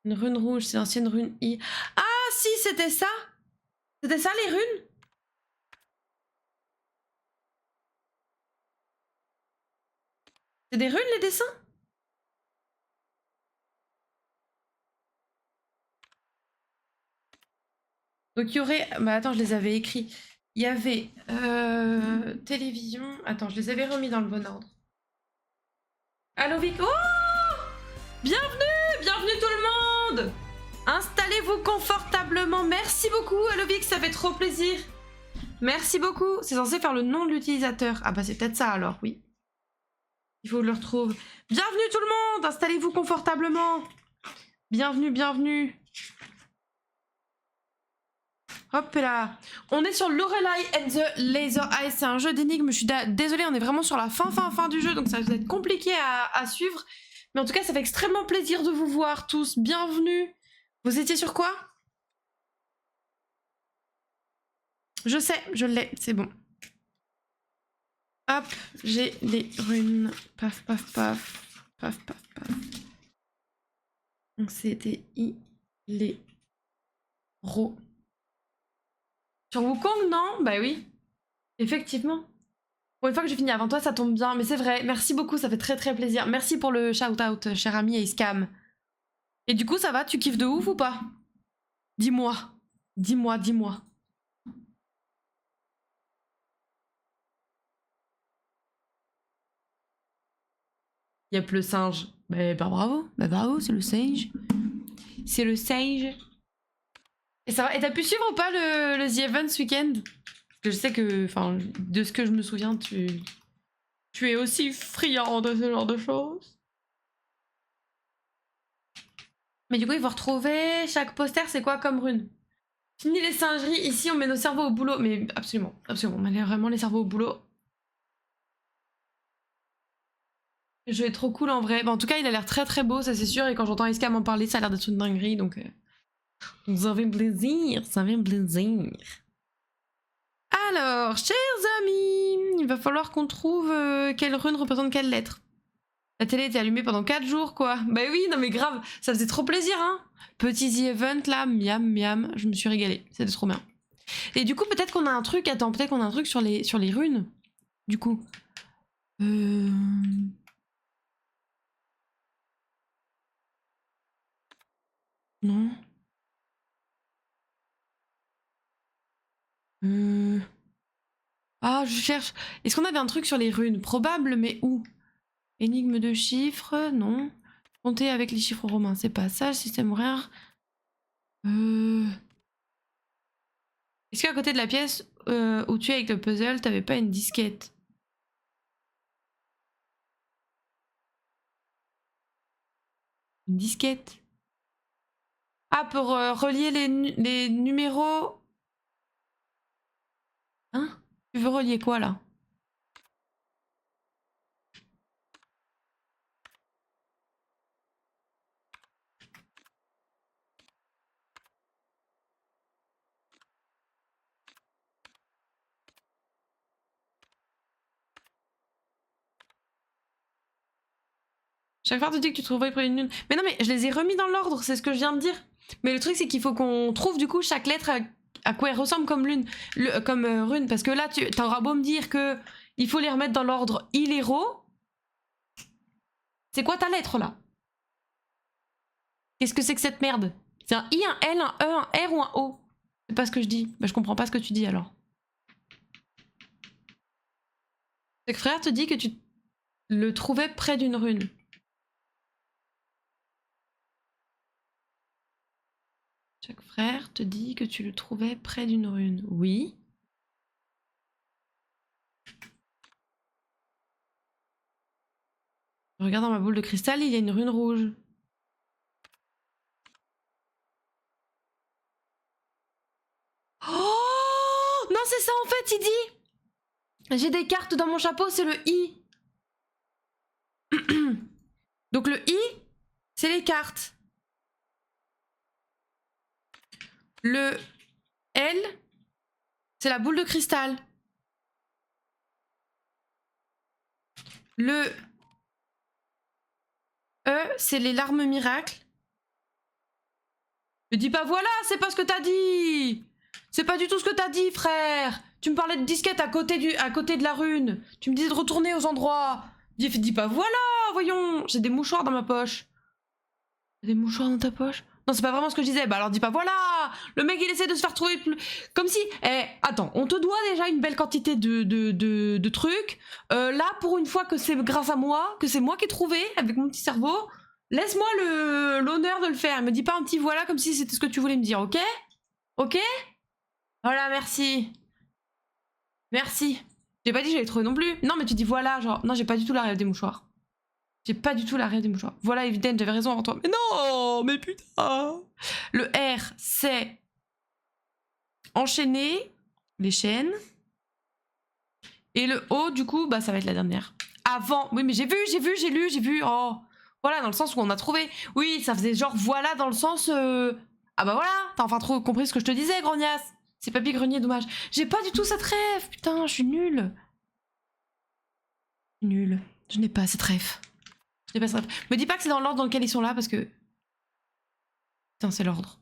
Speaker 1: Une rune rouge, c'est l'ancienne rune I. Ah si, c'était ça. C'était ça les runes. C'est des runes les dessins? Donc il y aurait... Bah attends, je les avais écrits. Il y avait télévision... Attends, je les avais remis dans le bon ordre. Allo Vic... Oh! Bienvenue! Bienvenue tout le monde! Installez-vous confortablement. Merci beaucoup, Allo Vic, ça fait trop plaisir. Merci beaucoup. C'est censé faire le nom de l'utilisateur. Ah bah c'est peut-être ça alors, oui. Il faut que je le retrouve. Bienvenue tout le monde! Installez-vous confortablement. Bienvenue, bienvenue. Hop là. On est sur Lorelai and the Laser Eyes. C'est un jeu d'énigmes. Je suis désolée, on est vraiment sur la fin du jeu, donc ça va être compliqué à suivre. Mais en tout cas, ça fait extrêmement plaisir de vous voir tous. Bienvenue. Vous étiez sur quoi? Je sais, je l'ai, c'est bon. Hop, j'ai les runes. Paf, paf, paf. Paf, paf, paf. Donc c'était I, les, ro. Sur Wukong, non? Bah oui. Effectivement. Pour une fois que j'ai fini avant toi, ça tombe bien. Mais c'est vrai, merci beaucoup, ça fait très très plaisir. Merci pour le shout-out, cher ami Acecam. Et du coup, ça va? Tu kiffes de ouf ou pas? Dis-moi. Dis-moi, dis-moi. Yep, le singe. Bah bravo. Bah bravo, c'est le singe. C'est le singe. Et ça va? Et t'as pu suivre ou pas le The Event ce week-end? Parce que je sais que, enfin, de ce que je me souviens, tu es aussi friand de ce genre de choses. Mais du coup, il faut retrouver chaque poster, c'est quoi comme rune? Fini les singeries, ici on met nos cerveaux au boulot. Mais absolument, absolument, on met vraiment les cerveaux au boulot. Le jeu est trop cool en vrai. Bah, en tout cas, il a l'air très très beau, ça c'est sûr. Et quand j'entends Iska m'en parler, ça a l'air d'être une dinguerie. Donc, ça fait plaisir, ça fait plaisir. Alors, chers amis, il va falloir qu'on trouve quelle rune représente quelle lettre. La télé était allumée pendant 4 jours, quoi. Bah oui, non mais grave, ça faisait trop plaisir, hein. Petit The Event, là, miam, miam, je me suis régalée. C'était trop bien. Et du coup, peut-être qu'on a un truc, attends, peut-être qu'on a un truc sur les runes. Du coup. Non. Ah, je cherche. Est-ce qu'on avait un truc sur les runes? Probable, mais où? Énigme de chiffres, non. Compter avec les chiffres romains, c'est pas ça. Système horaire. Est-ce qu'à côté de la pièce où tu es avec le puzzle, t'avais pas une disquette? Une disquette? Ah, pour relier les numéros. Hein? Tu veux relier quoi là? Chaque fois, tu dis que tu trouverais près d'une lune. Mais non, mais je les ai remis dans l'ordre, c'est ce que je viens de dire. Mais le truc, c'est qu'il faut qu'on trouve du coup chaque lettre à quoi elle ressemble comme lune, comme rune. Parce que là, t'auras beau me dire que il faut les remettre dans l'ordre Ilero. C'est quoi ta lettre là? Qu'est-ce que c'est que cette merde? C'est un I, un L, un E, un R ou un O? C'est pas ce que je dis. Bah, je comprends pas ce que tu dis alors. C'est que frère te dit que tu le trouvais près d'une rune. Chaque frère te dit que tu le trouvais près d'une rune. Oui. Je regarde dans ma boule de cristal, il y a une rune rouge. Oh non, c'est ça en fait, il dit. J'ai des cartes dans mon chapeau, c'est le I. Donc le I, c'est les cartes. Le L, c'est la boule de cristal. Le E, c'est les larmes miracles. Me dis pas voilà, c'est pas ce que t'as dit. C'est pas du tout ce que t'as dit, frère. Tu me parlais de disquette à côté de la rune. Tu me disais de retourner aux endroits. Dis pas voilà, voyons. J'ai des mouchoirs dans ma poche. Des mouchoirs dans ta poche? Non, c'est pas vraiment ce que je disais. Bah alors dis pas voilà. Le mec, il essaie de se faire trouver plus... Comme si... Eh, attends, on te doit déjà une belle quantité de trucs. Là, pour une fois que c'est grâce à moi, que c'est moi qui ai trouvé avec mon petit cerveau, laisse-moi l'honneur de le faire. Me dis pas un petit voilà comme si c'était ce que tu voulais me dire, ok? Ok? Voilà, merci. Merci. J'ai pas dit que j'allais trouver non plus. Non, mais tu dis voilà, genre... Non, j'ai pas du tout la rêve des mouchoirs. J'ai pas du tout la rêve des mouchoirs. Voilà, évidemment, j'avais raison avant toi. Mais non, mais putain. Le R, c'est enchaîner les chaînes. Et le O, du coup, bah ça va être la dernière. Avant, oui, mais j'ai lu. Oh, voilà, dans le sens où on a trouvé. Oui, ça faisait genre voilà dans le sens. Ah bah voilà, t'as enfin trop compris ce que je te disais, grognasse. C'est Papy Grenier, dommage. J'ai pas du tout cette rêve, putain, je suis nulle. Nulle. Je n'ai pas cette rêve. Me dis pas que c'est dans l'ordre dans lequel ils sont là parce que... Putain, c'est l'ordre.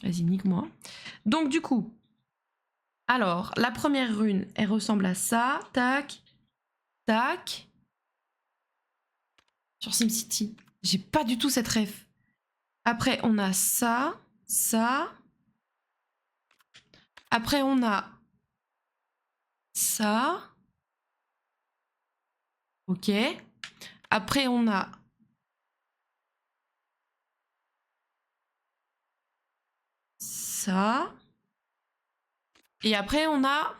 Speaker 1: Vas-y, nique-moi. Donc du coup... Alors, la première rune, elle ressemble à ça. Tac. Tac. Sur SimCity. J'ai pas du tout cette rêve. Après, on a ça. Ça. Après, on a... ça. Ok. Après, on a... ça. Et après, on a...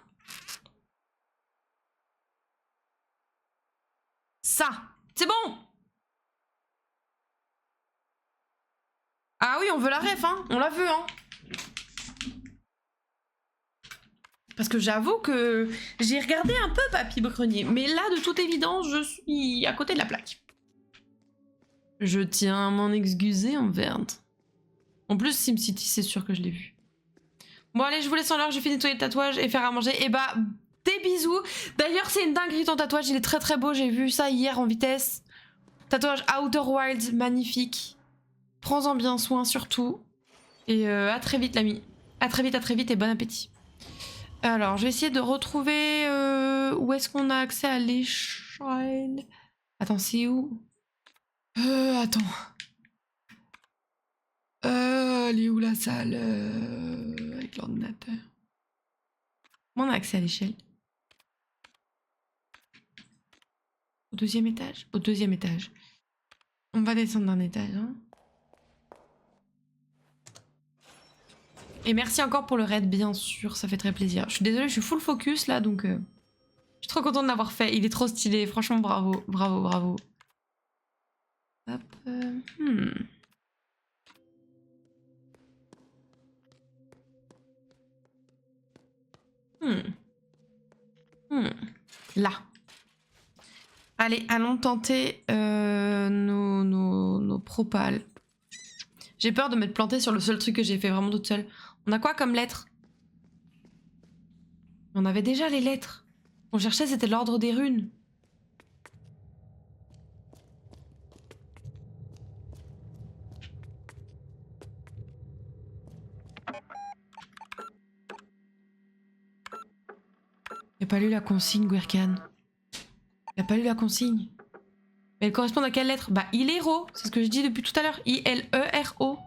Speaker 1: ça. C'est bon! Ah oui, on veut la ref, hein. On la veut, hein. Parce que j'avoue que j'ai regardé un peu Papy Grenier. Mais là, de toute évidence, je suis à côté de la plaque. Je tiens à m'en excuser en verde. En plus, SimCity, c'est sûr que je l'ai vu. Bon, allez, je vous laisse en l'heure. J'ai fait nettoyer le tatouage et faire à manger. Et bah, des bisous. D'ailleurs, c'est une dinguerie ton tatouage. Il est très très beau. J'ai vu ça hier en vitesse. Tatouage Outer Wilds, magnifique. Prends-en bien soin, surtout. Et à très vite, l'ami. À très vite et bon appétit. Alors, je vais essayer de retrouver où est-ce qu'on a accès à l'échelle. Attends, c'est où? Attends. Elle est où la salle avec l'ordinateur? Comment on a accès à l'échelle? Au deuxième étage? Au deuxième étage. On va descendre d'un étage, hein. Et merci encore pour le raid, bien sûr, ça fait très plaisir. Je suis désolée, je suis full focus là, donc... je suis trop contente de l'avoir fait, il est trop stylé, franchement bravo, bravo, bravo. Hop, Là. Allez, allons tenter nos propales. J'ai peur de m'être plantée sur le seul truc que j'ai fait vraiment toute seule. On a quoi comme lettres? On avait déjà les lettres. On cherchait, c'était l'ordre des runes. Il a pas lu la consigne, Gwerkan. Il a pas lu la consigne. Mais elle correspond à quelle lettre? Bah, Ilero, c'est ce que je dis depuis tout à l'heure. I-L-E-R-O.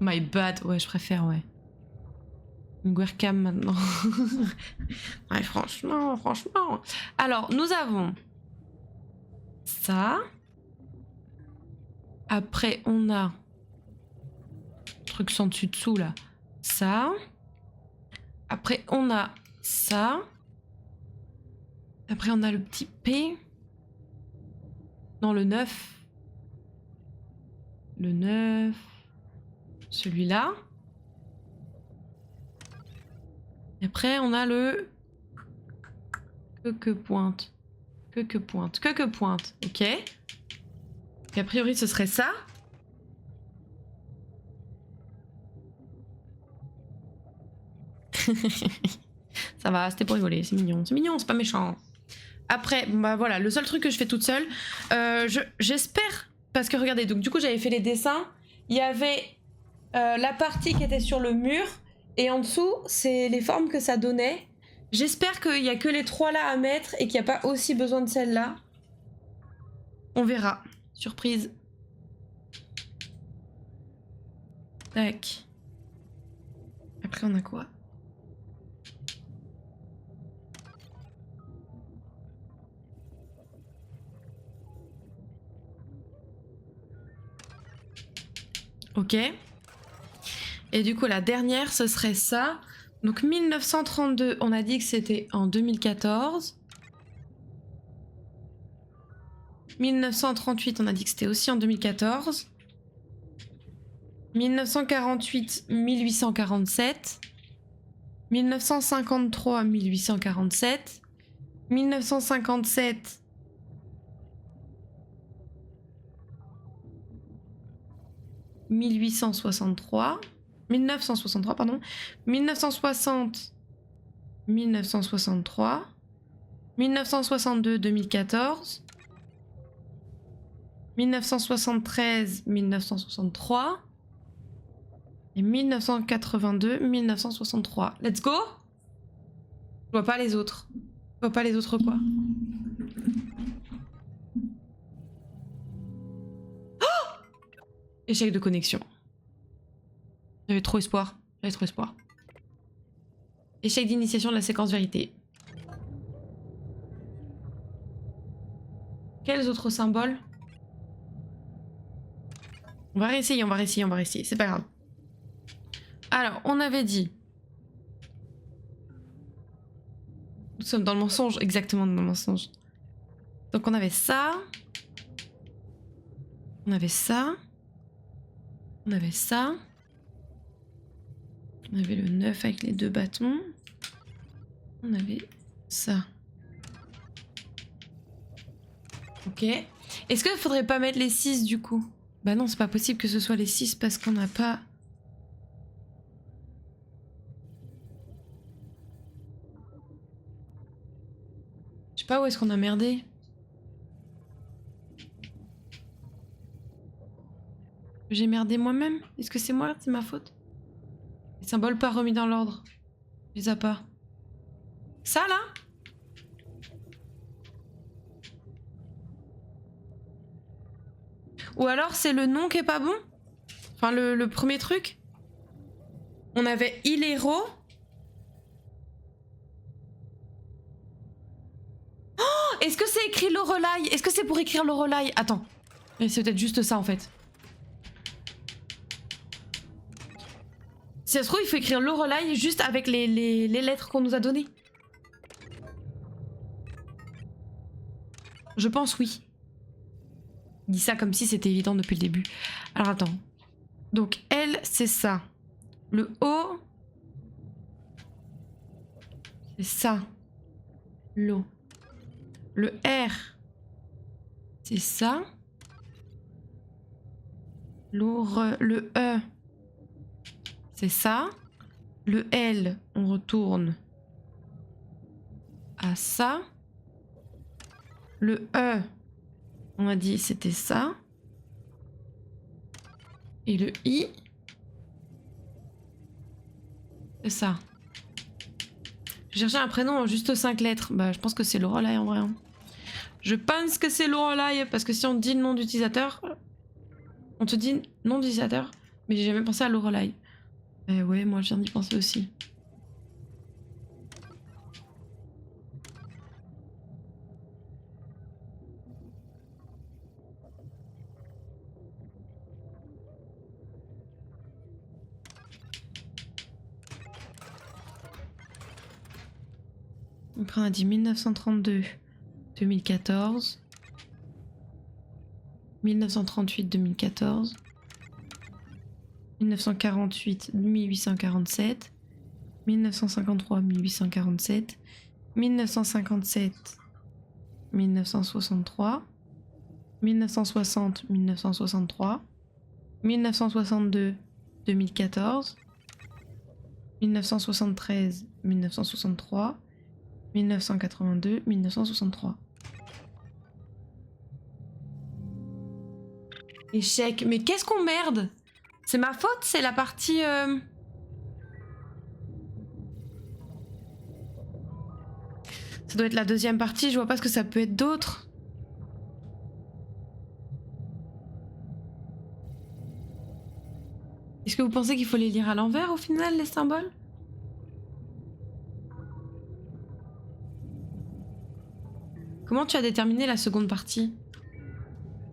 Speaker 1: My bad, ouais, je préfère, ouais. Une Gwercam maintenant. Ouais, franchement. Alors, nous avons ça. Après, on a... truc sans dessus-dessous, là. Ça. Après, on a ça. Après, on a le petit P. Non, le 9. Le 9. Celui-là. Et après, on a le... Que pointe. Que pointe. Que pointe. Ok. Et a priori, ce serait ça. Ça va, c'était pour rigoler. C'est mignon, c'est pas méchant. Après, bah voilà, le seul truc que je fais toute seule, j'espère, parce que regardez, donc du coup j'avais fait les dessins, il y avait la partie qui était sur le mur, et en dessous, c'est les formes que ça donnait. J'espère qu'il y a que les 3 là à mettre, et qu'il n'y a pas aussi besoin de celle-là. On verra. Surprise. Tac. Après on a quoi ? Ok. Et du coup, la dernière, ce serait ça. Donc 1932, on a dit que c'était en 2014. 1938, on a dit que c'était aussi en 2014. 1948, 1847. 1953, 1847. 1957... 1863, 1963 pardon, 1960, 1963, 1962, 2014, 1973, 1963 et 1982, 1963. Let's go. Je vois pas les autres. Je vois pas les autres quoi. Échec de connexion. J'avais trop espoir. J'avais trop espoir. Échec d'initiation de la séquence vérité. Quels autres symboles? On va réessayer, on va réessayer, on va réessayer. C'est pas grave. Alors, on avait dit... Nous sommes dans le mensonge, exactement dans le mensonge. Donc on avait ça. On avait ça. On avait ça. On avait le 9 avec les 2 bâtons. On avait ça. Ok. Est-ce qu'il faudrait pas mettre les 6 du coup? Bah non, c'est pas possible que ce soit les 6 parce qu'on n'a pas... Je sais pas où est-ce qu'on a merdé. J'ai merdé moi-même? Est-ce que c'est moi? C'est ma faute? Les symboles pas remis dans l'ordre. Je les ai pas. Ça là? Ou alors c'est le nom qui est pas bon? Enfin le premier truc? On avait Hilero. Oh! Est-ce que c'est écrit Lorelai? Est-ce que c'est pour écrire Lorelai? Attends. C'est peut-être juste ça en fait. Si ça se trouve, il faut écrire Lorelai juste avec les lettres qu'on nous a données. Je pense oui. Il dit ça comme si c'était évident depuis le début. Alors attends. Donc L, c'est ça. Le O, c'est ça. L'O. Le R, c'est ça. Le E, c'est ça. Le L, on retourne à ça. Le E, on a dit c'était ça. Et le I, c'est ça. Je cherchais un prénom en juste 5 lettres. Bah, je pense que c'est Lorelai en vrai. Hein. Je pense que c'est Lorelai parce que si on dit le nom d'utilisateur, on te dit nom d'utilisateur, mais j'ai jamais pensé à Lorelai. Eh ouais, moi je viens d'y penser aussi. Après on a dit 1932, 2014. 1938-2014. 1948-1847. 1953-1847. 1957-1963. 1960-1963. 1962-2014. 1973-1963. 1982-1963. Échec. Mais qu'est-ce qu'on merde? C'est ma faute? C'est la partie... Ça doit être la deuxième partie, je vois pas ce que ça peut être d'autre. Est-ce que vous pensez qu'il faut les lire à l'envers au final, les symboles? Comment tu as déterminé la seconde partie?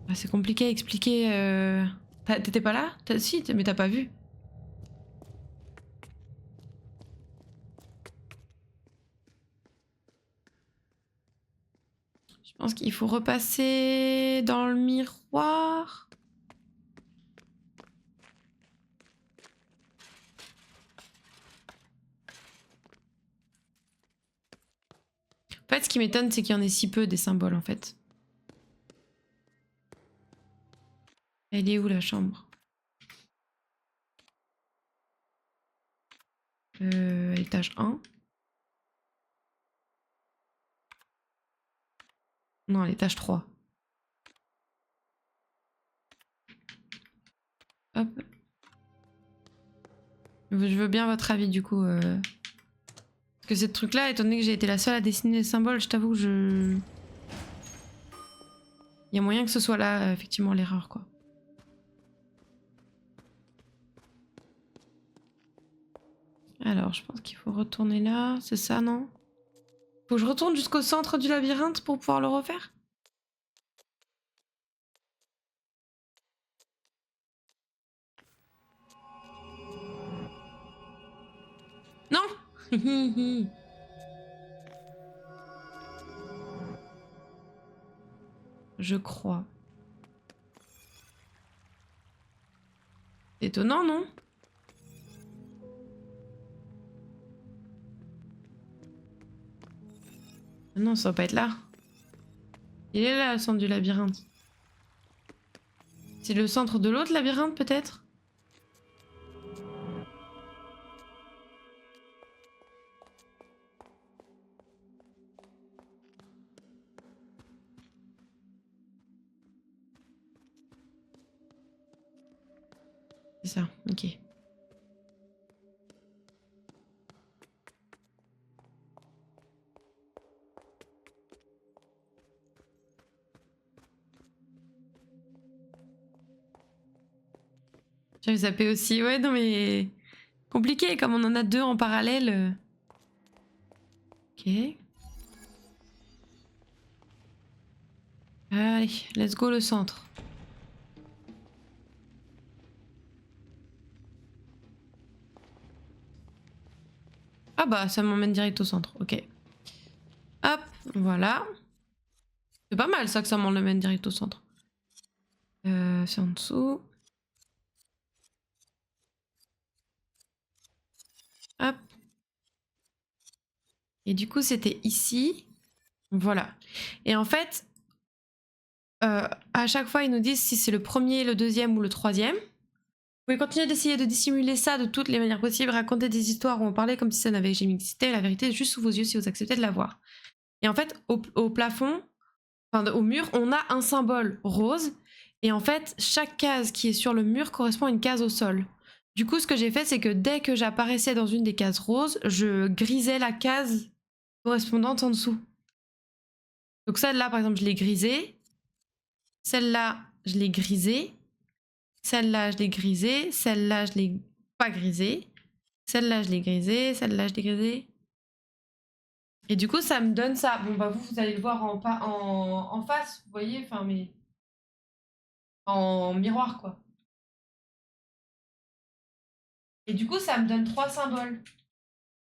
Speaker 1: Bah, c'est compliqué à expliquer. T'étais pas là? Si, mais t'as pas vu. Je pense qu'il faut repasser dans le miroir. En fait, ce qui m'étonne, c'est qu'il y en ait si peu des symboles, en fait. Elle est où, la chambre? Étage 1. Non, à l'étage 3. Hop. Je veux bien votre avis, du coup. Parce que ce truc-là, étant donné que j'ai été la seule à dessiner les symboles, je t'avoue que je... Il y a moyen que ce soit là, effectivement, l'erreur, quoi. Alors, je pense qu'il faut retourner là. C'est ça, non? Faut que je retourne jusqu'au centre du labyrinthe pour pouvoir le refaire? Non. Je crois. Étonnant, non? Non, ça va pas être là. Il est là, le centre du labyrinthe. C'est le centre de l'autre labyrinthe, peut-être? C'est ça, ok. J'avais zappé aussi. Ouais, non mais... Compliqué, comme on en a deux en parallèle. Ok. Allez, let's go le centre. Ah bah, ça m'emmène direct au centre, ok. Hop, voilà. C'est pas mal ça que ça m'emmène direct au centre. C'est en dessous. Hop. Et du coup, c'était ici. Voilà. Et en fait, à chaque fois, ils nous disent si c'est le premier, le deuxième ou le troisième. Vous pouvez continuer d'essayer de dissimuler ça de toutes les manières possibles, raconter des histoires ou en parler comme si ça n'avait jamais existé. La vérité est juste sous vos yeux si vous acceptez de la voir. Et en fait, au plafond, enfin au mur, on a un symbole rose. Et en fait, chaque case qui est sur le mur correspond à une case au sol. Du coup, ce que j'ai fait, c'est que dès que j'apparaissais dans une des cases roses, je grisais la case correspondante en dessous. Donc celle-là, par exemple, je l'ai grisée. Celle-là, je l'ai grisée. Celle-là, je l'ai grisée. Celle-là, je l'ai pas grisée. Celle-là, je l'ai grisée. Celle-là, je l'ai grisée. Et du coup, ça me donne ça. Bon, bah vous allez le voir en face, vous voyez, enfin, mais... En miroir, quoi. Et du coup, ça me donne 3 symboles.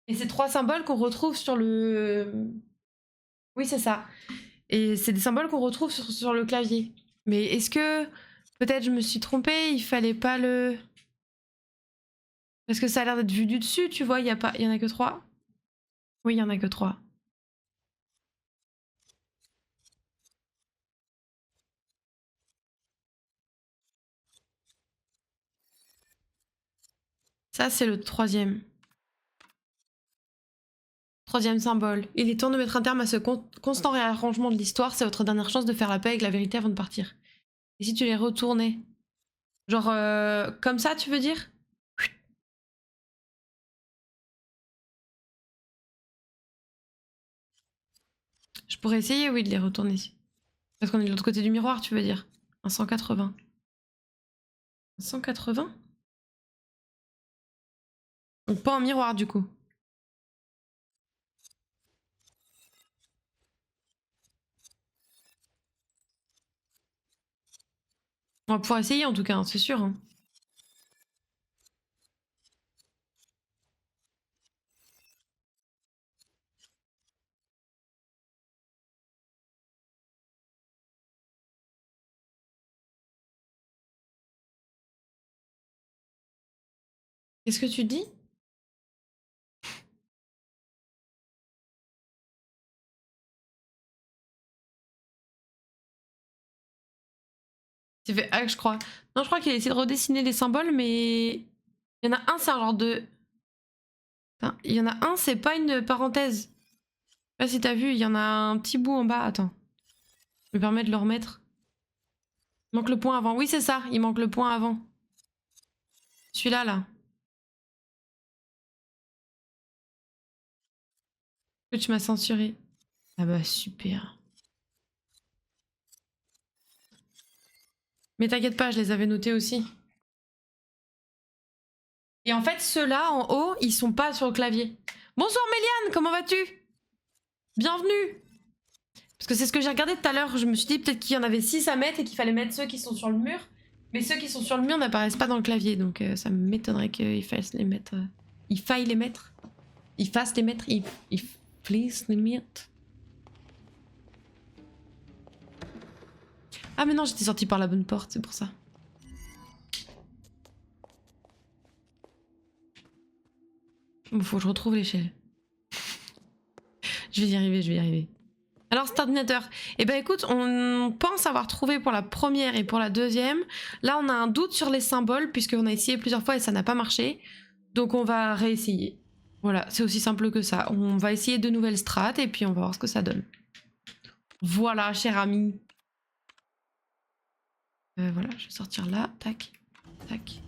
Speaker 1: Et c'est 3 symboles qu'on retrouve sur le... Oui, c'est ça. Et c'est des symboles qu'on retrouve sur le clavier. Mais est-ce que... Peut-être je me suis trompée, il fallait pas le... Parce que ça a l'air d'être vu du dessus, tu vois, il y en a que 3. Oui, il y en a que 3. Ça, c'est le troisième. Troisième symbole. Il est temps de mettre un terme à ce constant réarrangement de l'histoire. C'est votre dernière chance de faire la paix avec la vérité avant de partir. Et si tu les retournais? Genre, comme ça, tu veux dire? Je pourrais essayer, oui, de les retourner. Parce qu'on est de l'autre côté du miroir, tu veux dire? Un 180. Un 180? Donc pas en miroir, du coup. On va pouvoir essayer, en tout cas, hein, c'est sûr. Hein. Qu'est-ce que tu dis? Tu fais je crois. Non, je crois qu'il a essayé de redessiner les symboles, mais... Il y en a un, c'est un genre de... Enfin, il y en a un, c'est pas une parenthèse. Je sais pas si t'as vu, il y en a un petit bout en bas. Attends. Je me permets de le remettre. Il manque le point avant. Oui, c'est ça, il manque le point avant. Celui-là, là. Que tu m'as censuré. Ah bah, super. Mais t'inquiète pas, je les avais notés aussi. Et en fait, ceux-là, en haut, ils sont pas sur le clavier. Bonsoir Méliane, comment vas-tu? Bienvenue. Parce que c'est ce que j'ai regardé tout à l'heure. Je me suis dit peut-être qu'il y en avait 6 à mettre et qu'il fallait mettre ceux qui sont sur le mur. Mais ceux qui sont sur le mur n'apparaissent pas dans le clavier. Donc ça m'étonnerait qu'il fasse les mettre. Il faille les mettre. Il fasse les mettre. Il fasse les mettre. Ah mais non, j'étais sortie par la bonne porte, c'est pour ça. Bon, faut que je retrouve l'échelle. Je vais y arriver, je vais y arriver. Alors cet ordinateur, eh ben écoute, on pense avoir trouvé pour la première et pour la deuxième. Là on a un doute sur les symboles puisqu'on a essayé plusieurs fois et ça n'a pas marché. Donc on va réessayer. Voilà, c'est aussi simple que ça. On va essayer de nouvelles strates et puis on va voir ce que ça donne. Voilà, cher ami. Voilà, je vais sortir là, tac, tac.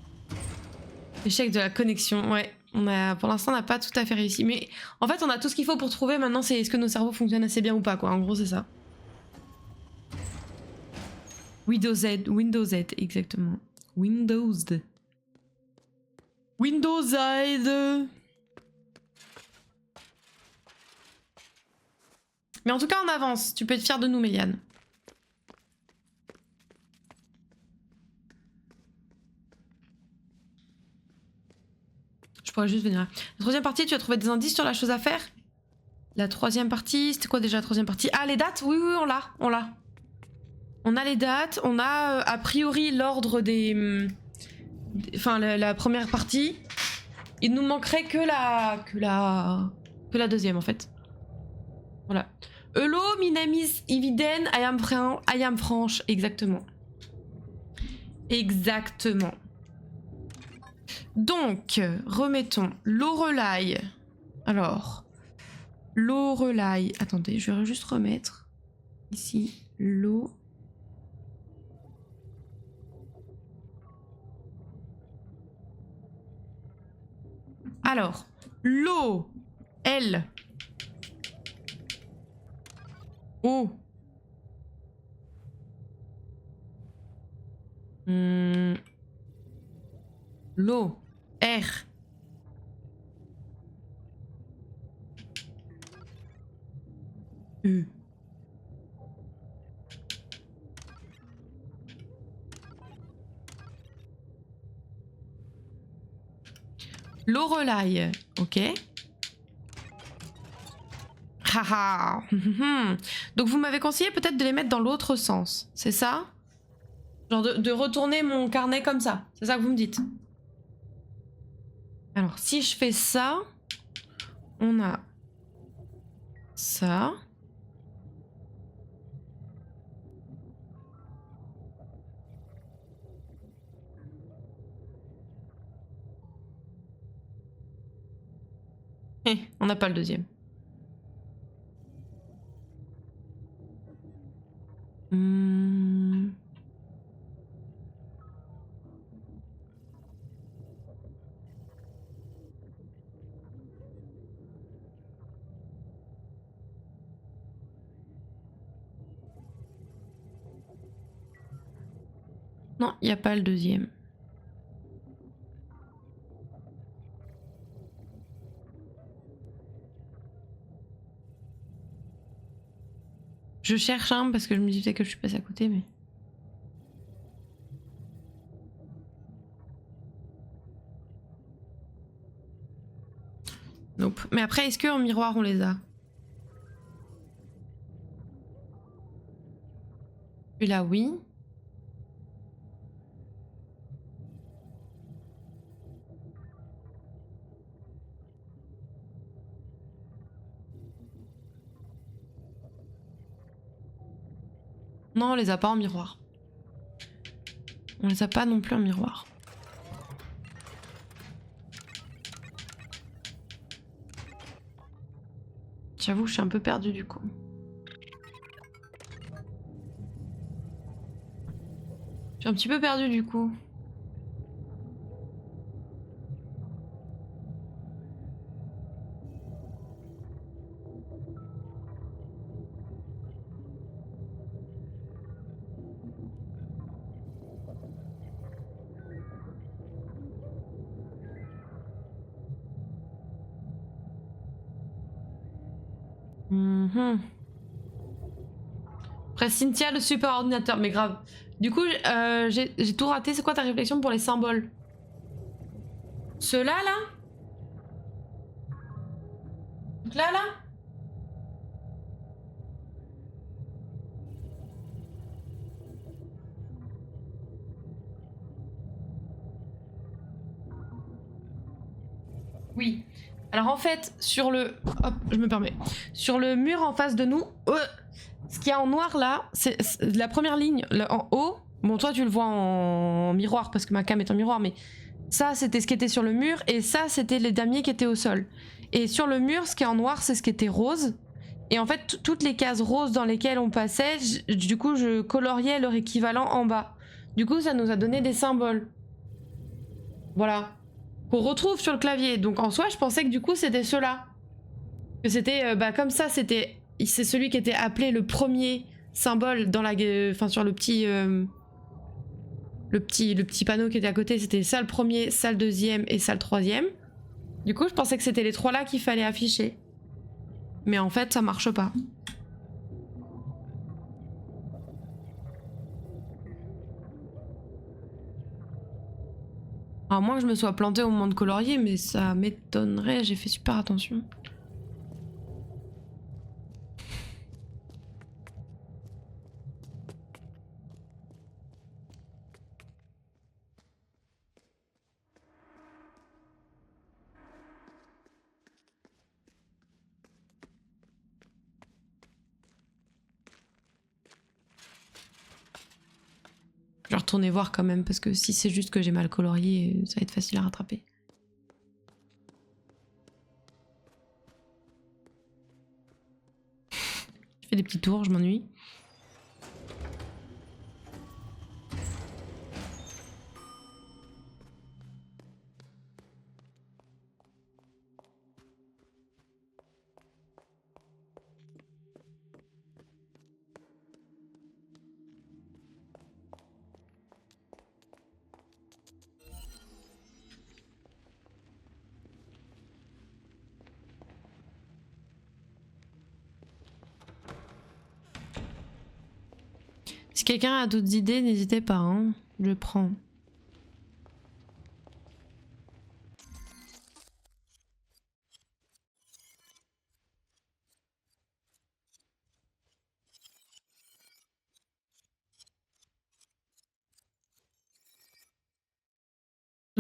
Speaker 1: Échec de la connexion, ouais. Pour l'instant, on n'a pas tout à fait réussi. Mais en fait, on a tout ce qu'il faut pour trouver. Maintenant, c'est est-ce que nos cerveaux fonctionnent assez bien ou pas, quoi. En gros, c'est ça. Windows Z, exactement. Windows. Windows Z. Mais en tout cas, on avance. Tu peux être fier de nous, Méliane. Je pourrais juste venir là. La troisième partie, tu as trouvé des indices sur la chose à faire? La troisième partie, c'était quoi déjà la troisième partie? Ah, les dates? Oui, oui, on l'a. On a les dates, on a a priori l'ordre des... Enfin, la première partie. Il nous manquerait que la deuxième, en fait. Voilà. Hello, my name is Eviden, I am French. Exactement. Exactement. Donc, remettons Lorelai. Alors, Lorelai. Attendez, je vais juste remettre ici l'eau. Alors, l'eau, elle. O. L'eau, R. U. Lorelai, ok. Haha. Donc vous m'avez conseillé peut-être de les mettre dans l'autre sens, c'est ça? Genre de retourner mon carnet comme ça. C'est ça que vous me dites. Alors, si je fais ça, on a ça. On n'a pas le deuxième. Non, il n'y a pas le deuxième. Je cherche un parce que je me disais que je suis passée à côté, mais... Nope. Mais après, est-ce qu'en miroir, on les a? Celui-là, oui. Non, on les a pas en miroir. On les a pas non plus en miroir. J'avoue, je suis un peu perdue du coup. Je suis un petit peu perdue du coup. Après Cynthia, le super ordinateur, mais grave. Du coup, j'ai tout raté. C'est quoi ta réflexion pour les symboles? Ceux-là, là? Donc là, là? Oui. Alors en fait, sur le... Hop, je me permets. Sur le mur en face de nous, ce qu'il y a en noir là, c'est la première ligne en haut. Bon, toi tu le vois en miroir parce que ma cam est en miroir, mais ça c'était ce qui était sur le mur et ça c'était les damiers qui étaient au sol. Et sur le mur, ce qui est en noir, c'est ce qui était rose. Et en fait, toutes les cases roses dans lesquelles on passait, du coup, je coloriais leur équivalent en bas. Du coup, ça nous a donné des symboles. Voilà. Qu'on retrouve sur le clavier. Donc en soi, je pensais que du coup, c'était ceux-là. Que c'était comme ça, c'est celui qui était appelé le premier symbole dans la, enfin sur le petit panneau qui était à côté, c'était ça le premier, ça le deuxième et ça le troisième. Du coup, je pensais que c'était les trois là qu'il fallait afficher. Mais en fait, ça marche pas. À moins que je me sois plantée au moment de colorier, mais ça m'étonnerait, j'ai fait super attention. Je vais retourner voir quand même, parce que si c'est juste que j'ai mal colorié, ça va être facile à rattraper. Je fais des petits tours, je m'ennuie. Si quelqu'un a d'autres idées, n'hésitez pas, hein. Je prends.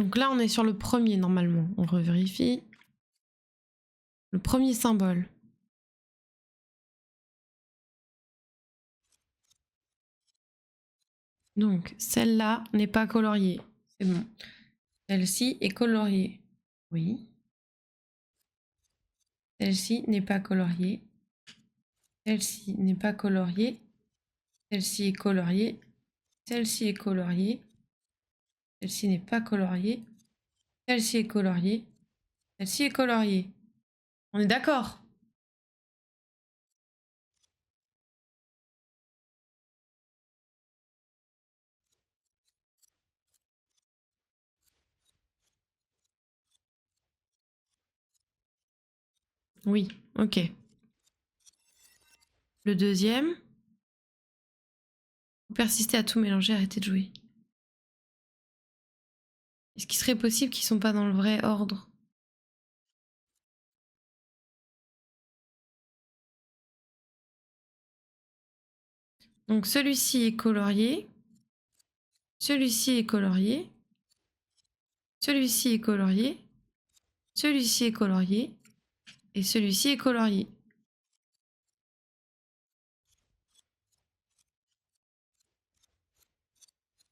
Speaker 1: Donc là, on est sur le premier normalement. On revérifie. Le premier symbole. Donc, celle-là n'est pas coloriée. C'est bon. Celle-ci est coloriée. Oui. Celle-ci n'est pas coloriée. Celle-ci n'est pas coloriée. Celle-ci est coloriée. Celle-ci est coloriée. Celle-ci n'est pas coloriée. Celle-ci est coloriée. Celle-ci est coloriée. On est d'accord? Oui, ok. Le deuxième. Vous persistez à tout mélanger, arrêtez de jouer. Est-ce qu'il serait possible qu'ils sont pas dans le vrai ordre? Donc celui-ci est colorié. Celui-ci est colorié. Celui-ci est colorié. Celui-ci est colorié. Et celui-ci est colorié.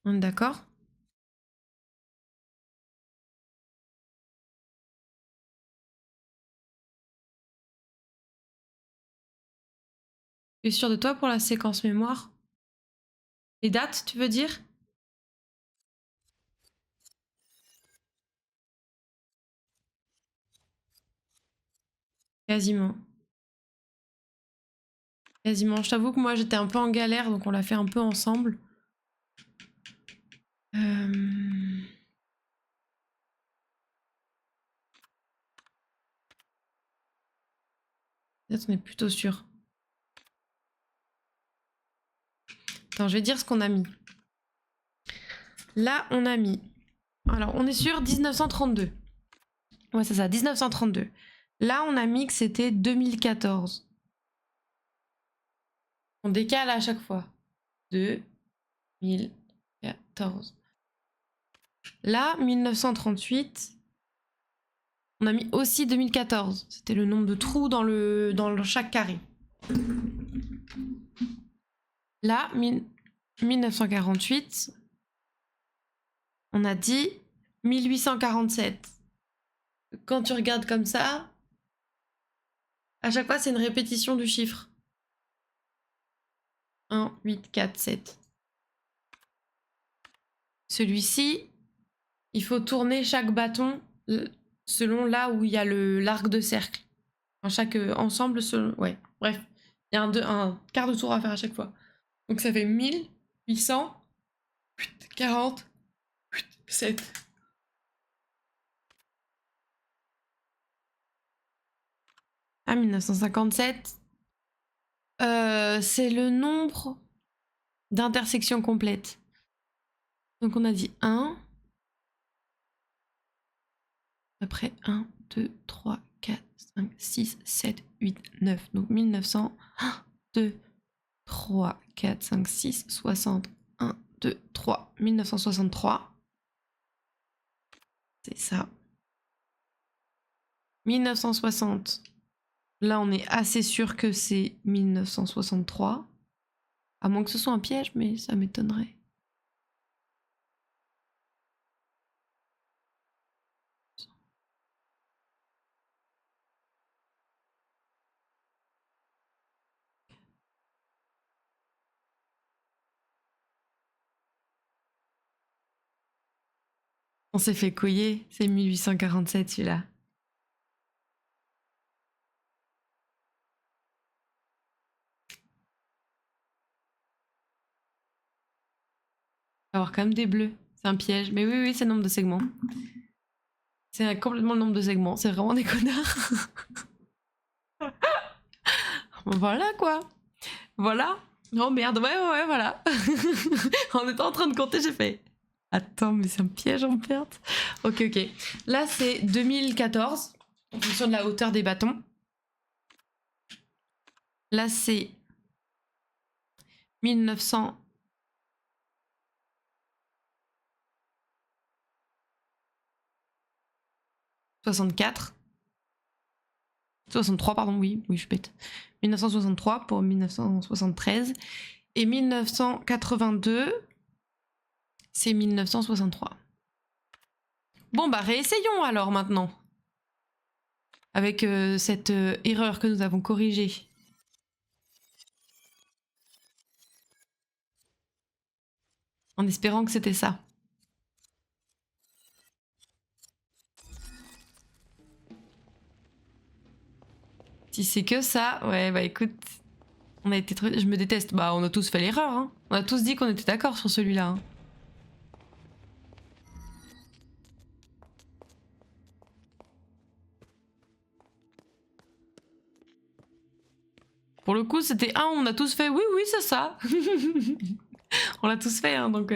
Speaker 1: On est d'accord? Tu es sûr de toi pour la séquence mémoire? Les dates, tu veux dire? Quasiment. Quasiment. Je t'avoue que moi j'étais un peu en galère, donc on l'a fait un peu ensemble. Peut-être on est plutôt sûr. Attends, je vais dire ce qu'on a mis. Là, on a mis... Alors, on est sur 1932. Ouais, c'est ça, 1932. Là, on a mis que c'était 2014. On décale à chaque fois. 2014. Là, 1938. On a mis aussi 2014. C'était le nombre de trous dans chaque carré. Là, 1948. On a dit 1847. Quand tu regardes comme ça, à chaque fois, c'est une répétition du chiffre. 1, 8, 4, 7. Celui-ci, il faut tourner chaque bâton selon là où il y a l'arc de cercle. Enfin, chaque ensemble, ouais, bref. Il y a un quart de tour à faire à chaque fois. Donc ça fait 1847. Ah, 1957. C'est le nombre d'intersections complètes. Donc on a dit 1. Après 1, 2, 3, 4, 5, 6, 7, 8, 9. Donc 1900. 1, 2, 3, 4, 5, 6, 60. 1, 2, 3. 1963. C'est ça. 1960. Là, on est assez sûr que c'est 1963. À moins que ce soit un piège, mais ça m'étonnerait. On s'est fait couiller, c'est 1847 celui-là. Avoir quand même des bleus, c'est un piège. Mais oui, c'est le nombre de segments. C'est complètement le nombre de segments, c'est vraiment des connards. Voilà quoi. Voilà. Oh merde, ouais, voilà. En étant en train de compter, j'ai fait. Attends, mais c'est un piège en perte. Ok. Là, c'est 2014, en fonction de la hauteur des bâtons. Là, c'est 1900. 64. 63, pardon, oui, je suis bête. 1963 pour 1973. Et 1982, c'est 1963. Bon, bah réessayons alors maintenant. Avec cette erreur que nous avons corrigée. En espérant que c'était ça. Si c'est que ça, ouais, bah écoute, on a été trop... Je me déteste. Bah, on a tous fait l'erreur, hein. On a tous dit qu'on était d'accord sur celui-là. Hein. Pour le coup, c'était un, on a tous fait oui, oui, c'est ça. On l'a tous fait, hein, donc...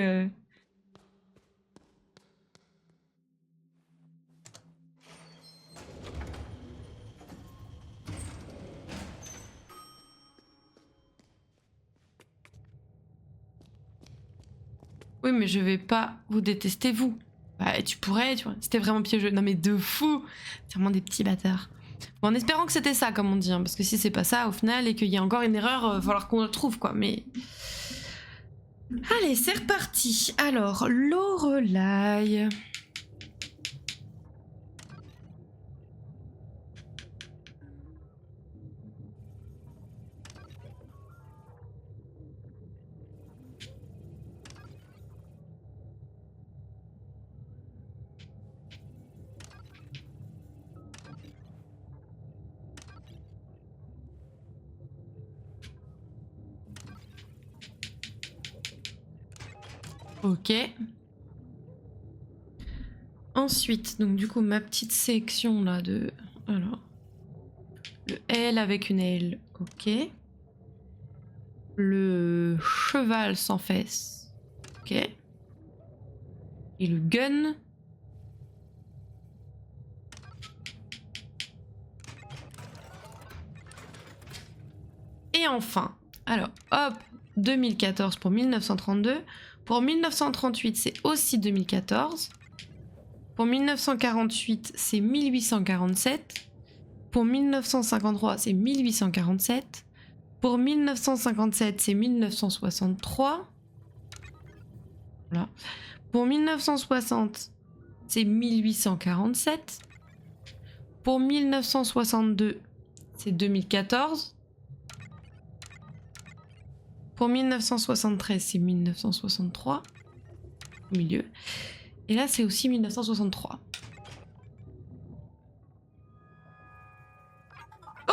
Speaker 1: Oui, mais je vais pas vous détester, vous. Bah, tu pourrais, tu vois. C'était vraiment piégeux. Non, mais de fou. C'est vraiment des petits bâtards. Bon, en espérant que c'était ça, comme on dit. Hein, parce que si c'est pas ça, au final, et qu'il y a encore une erreur, va falloir qu'on le trouve, quoi. Mais... Allez, c'est reparti. Alors, Lorelai. Ok. Ensuite, donc du coup, ma petite sélection là de... Alors... Le L avec une L, ok. Le cheval sans fesses, ok. Et le gun... Et enfin, alors hop, 2014 pour 1932. Pour 1938, c'est aussi 2014. Pour 1948, c'est 1847. Pour 1953, c'est 1847. Pour 1957, c'est 1963. Voilà. Pour 1960, c'est 1847. Pour 1962, c'est 2014. Pour 1973, c'est 1963. Au milieu. Et là, c'est aussi 1963. Oh!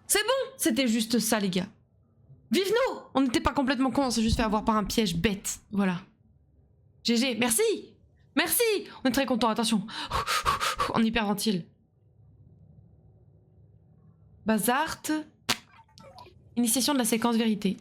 Speaker 1: C'est bon! C'était juste ça, les gars. Vive nous! On n'était pas complètement cons, on s'est juste fait avoir par un piège bête. Voilà. GG, merci! Merci! On est très contents, attention. On hyperventile. Bazart. Initiation de la séquence vérité.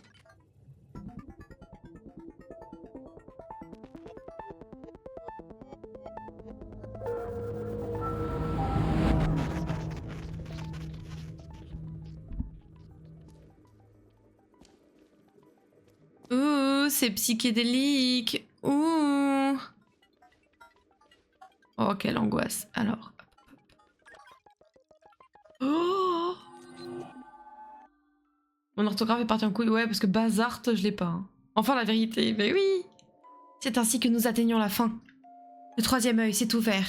Speaker 1: Ouh, c'est psychédélique. Ouh. Oh, quelle angoisse. Alors. Oh, mon orthographe est partie en couille. Ouais, parce que Bazart, je l'ai pas. Hein. Enfin, la vérité. Mais oui. C'est ainsi que nous atteignons la fin. Le troisième œil s'est ouvert.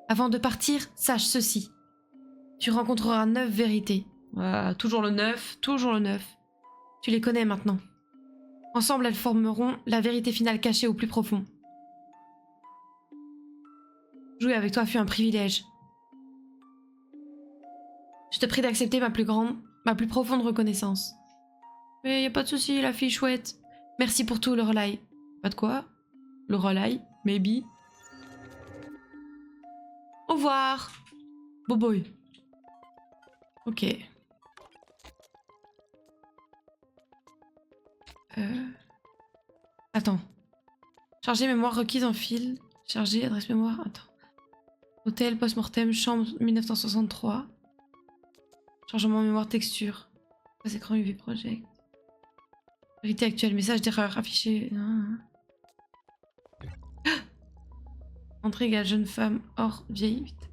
Speaker 1: Avant de partir, sache ceci. Tu rencontreras 9 vérités. Toujours le 9, toujours le 9. Tu les connais maintenant. Ensemble, elles formeront la vérité finale cachée au plus profond. Jouer avec toi fut un privilège. Je te prie d'accepter ma plus profonde reconnaissance. Mais y a pas de souci, la fille chouette. Merci pour tout, Lorelai. Pas de quoi? Lorelai, maybe. Au revoir. Boboy. Ok. Attends. Charger mémoire requise en fil. Charger adresse mémoire. Attends. Hôtel, post-mortem, chambre 1963. Chargement mémoire texture. Face écran UV project. Vérité actuelle. Message d'erreur affiché. Entrée égale jeune femme hors vieille. Vite.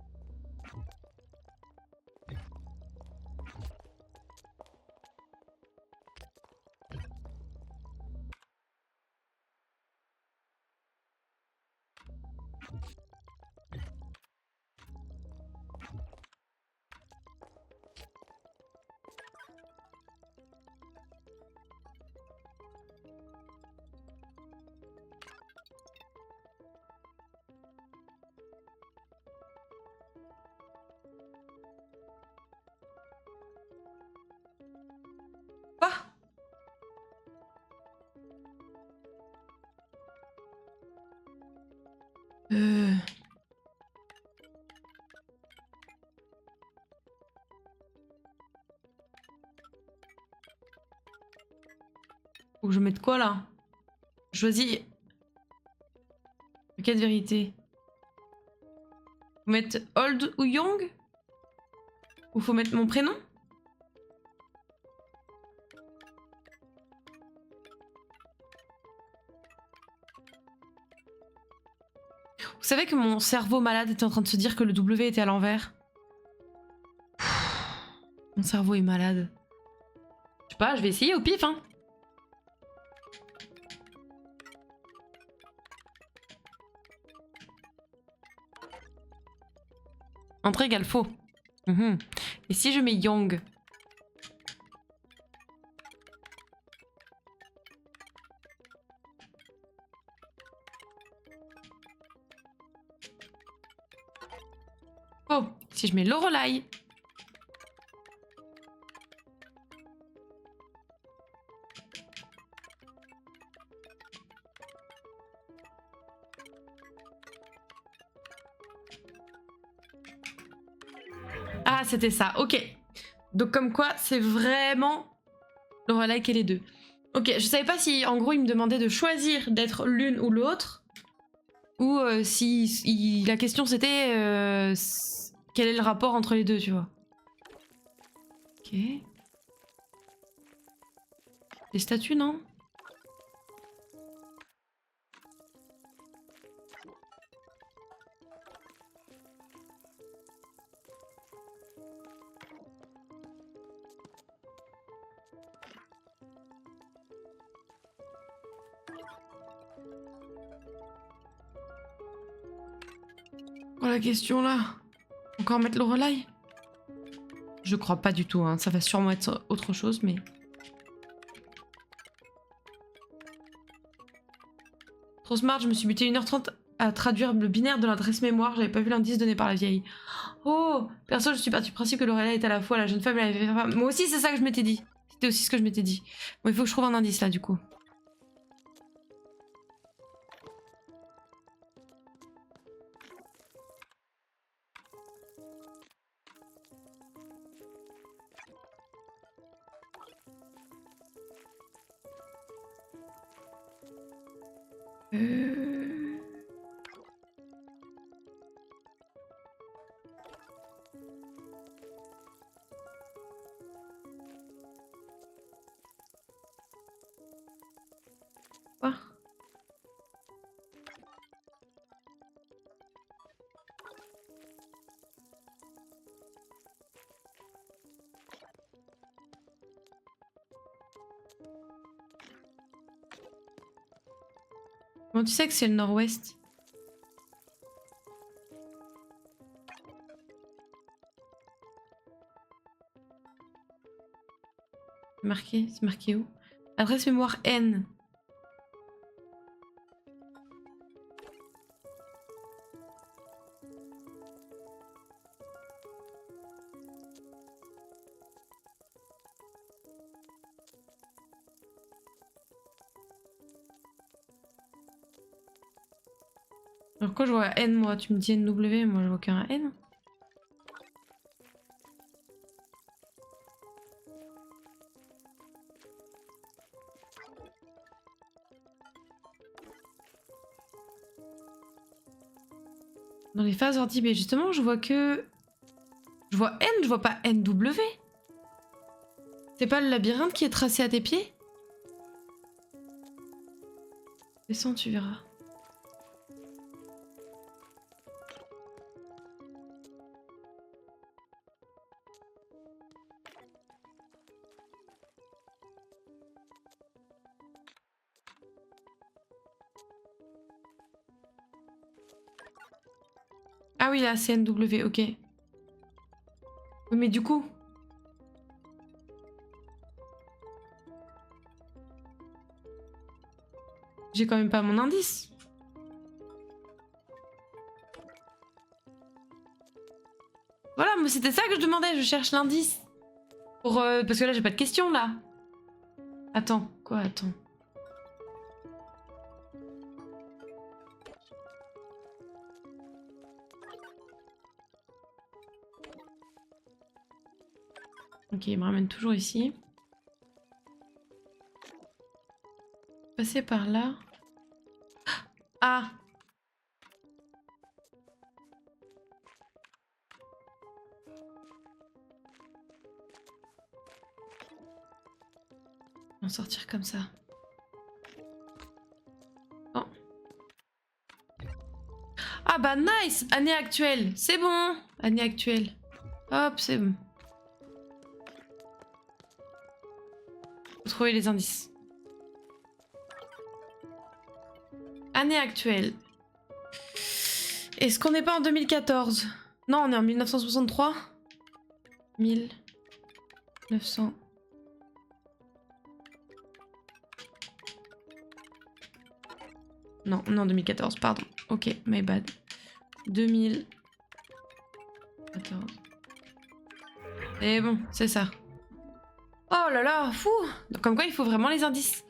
Speaker 1: Quoi? Faut que je mette quoi là? Je choisis. Quelle vérité? Faut mettre old ou young? Ou faut mettre mon prénom? Vous savez que mon cerveau malade était en train de se dire que le W était à l'envers? Mon cerveau est malade. Je sais pas, je vais essayer au pif, hein. Entrée égale faux. Et si je mets young? Oh, si je mets Lorelai? Ah, c'était ça, ok. Donc comme quoi, c'est vraiment Lorelai qui est les deux. Ok, je savais pas si en gros il me demandait de choisir d'être l'une ou l'autre. Ou si la question c'était quel est le rapport entre les deux, tu vois. Ok. Des statues, non? Oh la question là. Encore mettre Lorelai? Je crois pas du tout, hein. Ça va sûrement être autre chose, mais... Trop smart, je me suis buté 1h30 à traduire le binaire de l'adresse mémoire, j'avais pas vu l'indice donné par la vieille. Oh, perso, je suis partie du principe que Lorelai est à la fois la jeune femme et la vieille femme. Moi aussi, c'est ça que je m'étais dit. C'était aussi ce que je m'étais dit. Bon, il faut que je trouve un indice là, du coup. Quoi? Comment tu sais que c'est le nord-ouest? C'est marqué où? Adresse mémoire N. Alors quoi je vois N moi? Tu me dis NW, moi je vois qu'un N. Dans les phases ordi, mais justement je vois que... Je vois N, je vois pas NW. C'est pas le labyrinthe qui est tracé à tes pieds? Descends, tu verras. Ah oui, la CNW, ok. Oui, mais du coup... J'ai quand même pas mon indice. Voilà, mais c'était ça que je demandais, je cherche l'indice. Pour, parce que là, j'ai pas de question, là. Attends, quoi, attends. Ok, il me ramène toujours ici. Passer par là. Ah! On va sortir comme ça. Oh. Ah bah nice! Année actuelle. C'est bon! Année actuelle. Hop, c'est bon. Faut trouver les indices. Année actuelle. Est-ce qu'on n'est pas en 2014? Non, on est en 1963. 1900. Non, on est en 2014, pardon. Ok, my bad. 2014. Et bon, c'est ça. Oh là là, fou! Donc, comme quoi, il faut vraiment les indices.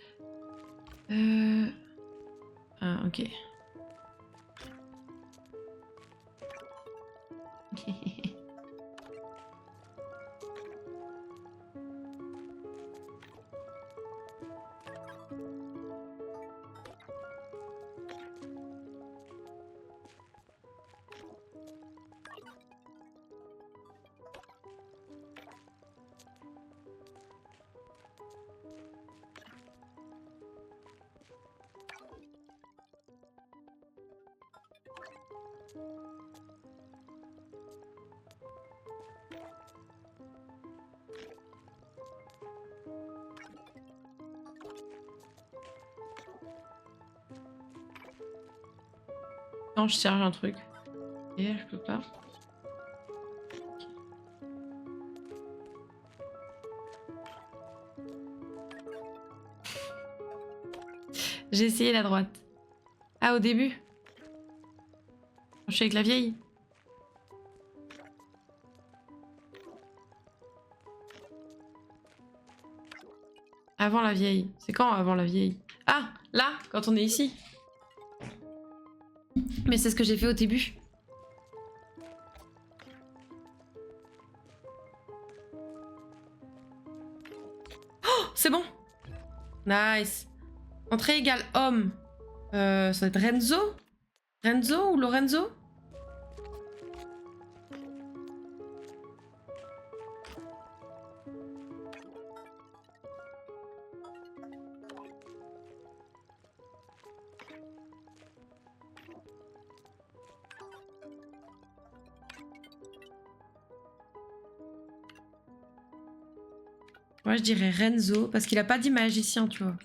Speaker 1: Ah, ok. Non, je cherche un truc. Et je peux pas. J'ai essayé la droite. Ah, au début? Je suis avec la vieille. Avant la vieille. C'est quand avant la vieille? Ah, là, quand on est ici. Mais c'est ce que j'ai fait au début. Oh, c'est bon. Nice. Entrée égale homme. Ça doit être Renzo? Renzo ou Lorenzo? Moi, je dirais Renzo, parce qu'il a pas dit magicien, tu vois.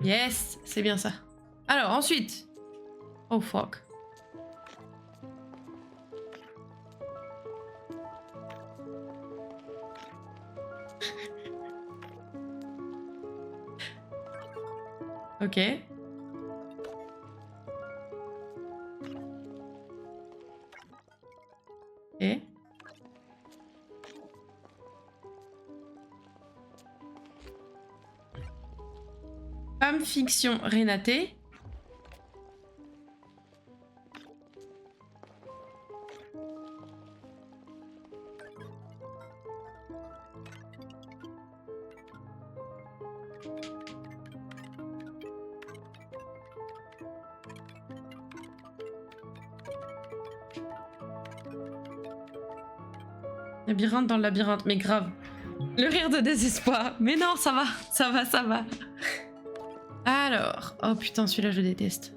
Speaker 1: Yes, c'est bien ça. Alors, ensuite. Oh, fuck. Ok. Et femme fiction Renate. Labyrinthe dans le labyrinthe, mais grave. Le rire de désespoir. Mais non, ça va, ça va, ça va. Alors, oh putain, celui-là je déteste.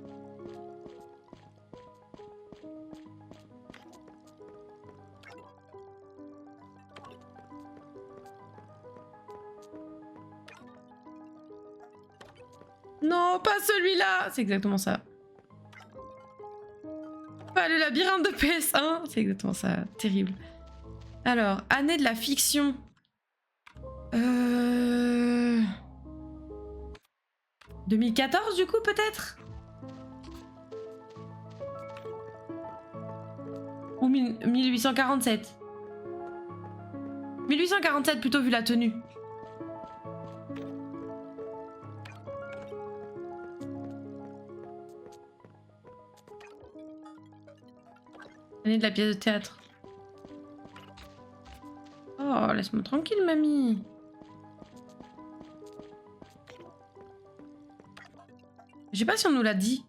Speaker 1: Non, pas celui-là. C'est exactement ça. Pas le labyrinthe de PS1. C'est exactement ça. Terrible. Alors, année de la fiction. 2014 du coup peut-être. Ou 1847. 1847 plutôt vu la tenue. Année de la pièce de théâtre. Oh, laisse-moi tranquille, mamie. Je sais pas si on nous l'a dit,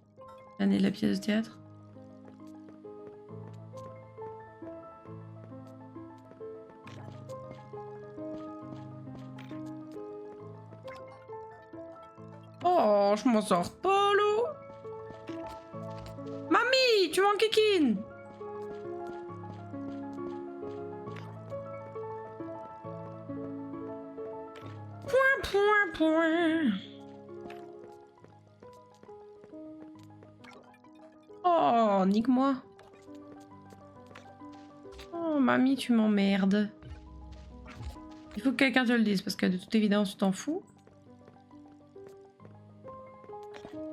Speaker 1: l'année de la pièce de théâtre. Oh, je m'en sors pas, l'eau. Mamie, tu m'enquiquines. Point. Oh, nique-moi. Oh, mamie, tu m'emmerdes. Il faut que quelqu'un te le dise, parce que de toute évidence, tu t'en fous.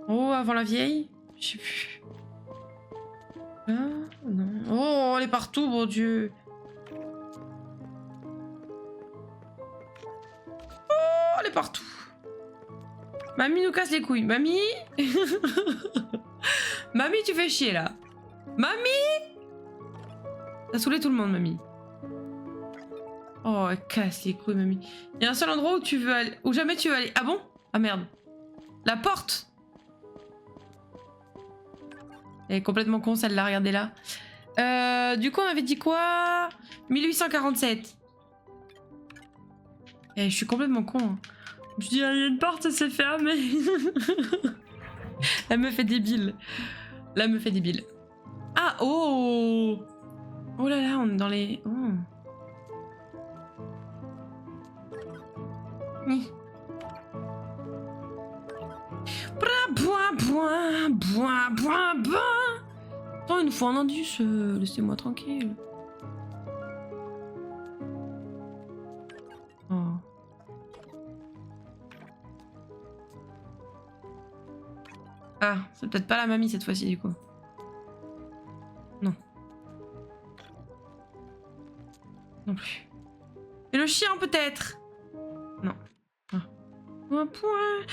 Speaker 1: Oh, avant la vieille? Je sais plus. Ah, non. Oh, elle est partout, mon Dieu. Oh, elle est partout. Mamie nous casse les couilles. Mamie. Mamie, tu fais chier, là. Mamie. T'as saoulé tout le monde, mamie. Oh, elle casse les couilles, mamie. Il y a un seul endroit où tu veux aller... Où jamais tu veux aller. Ah bon? Ah merde. La porte. Elle est complètement con, celle-là, regardez là. Du coup, on avait dit quoi? 1847. Eh, je suis complètement con. Hein. Je dis, il y a une porte, c'est fermé. La meuf est débile. La meuf est débile. Ah, oh! Oh là là, on est dans les... Oh. Oui. Attends, il nous faut un indice. Laissez-moi tranquille. Oh. Ah, c'est peut-être pas la mamie cette fois-ci du coup. Non. Non plus. Et le chien peut-être. Non. Ah. Point.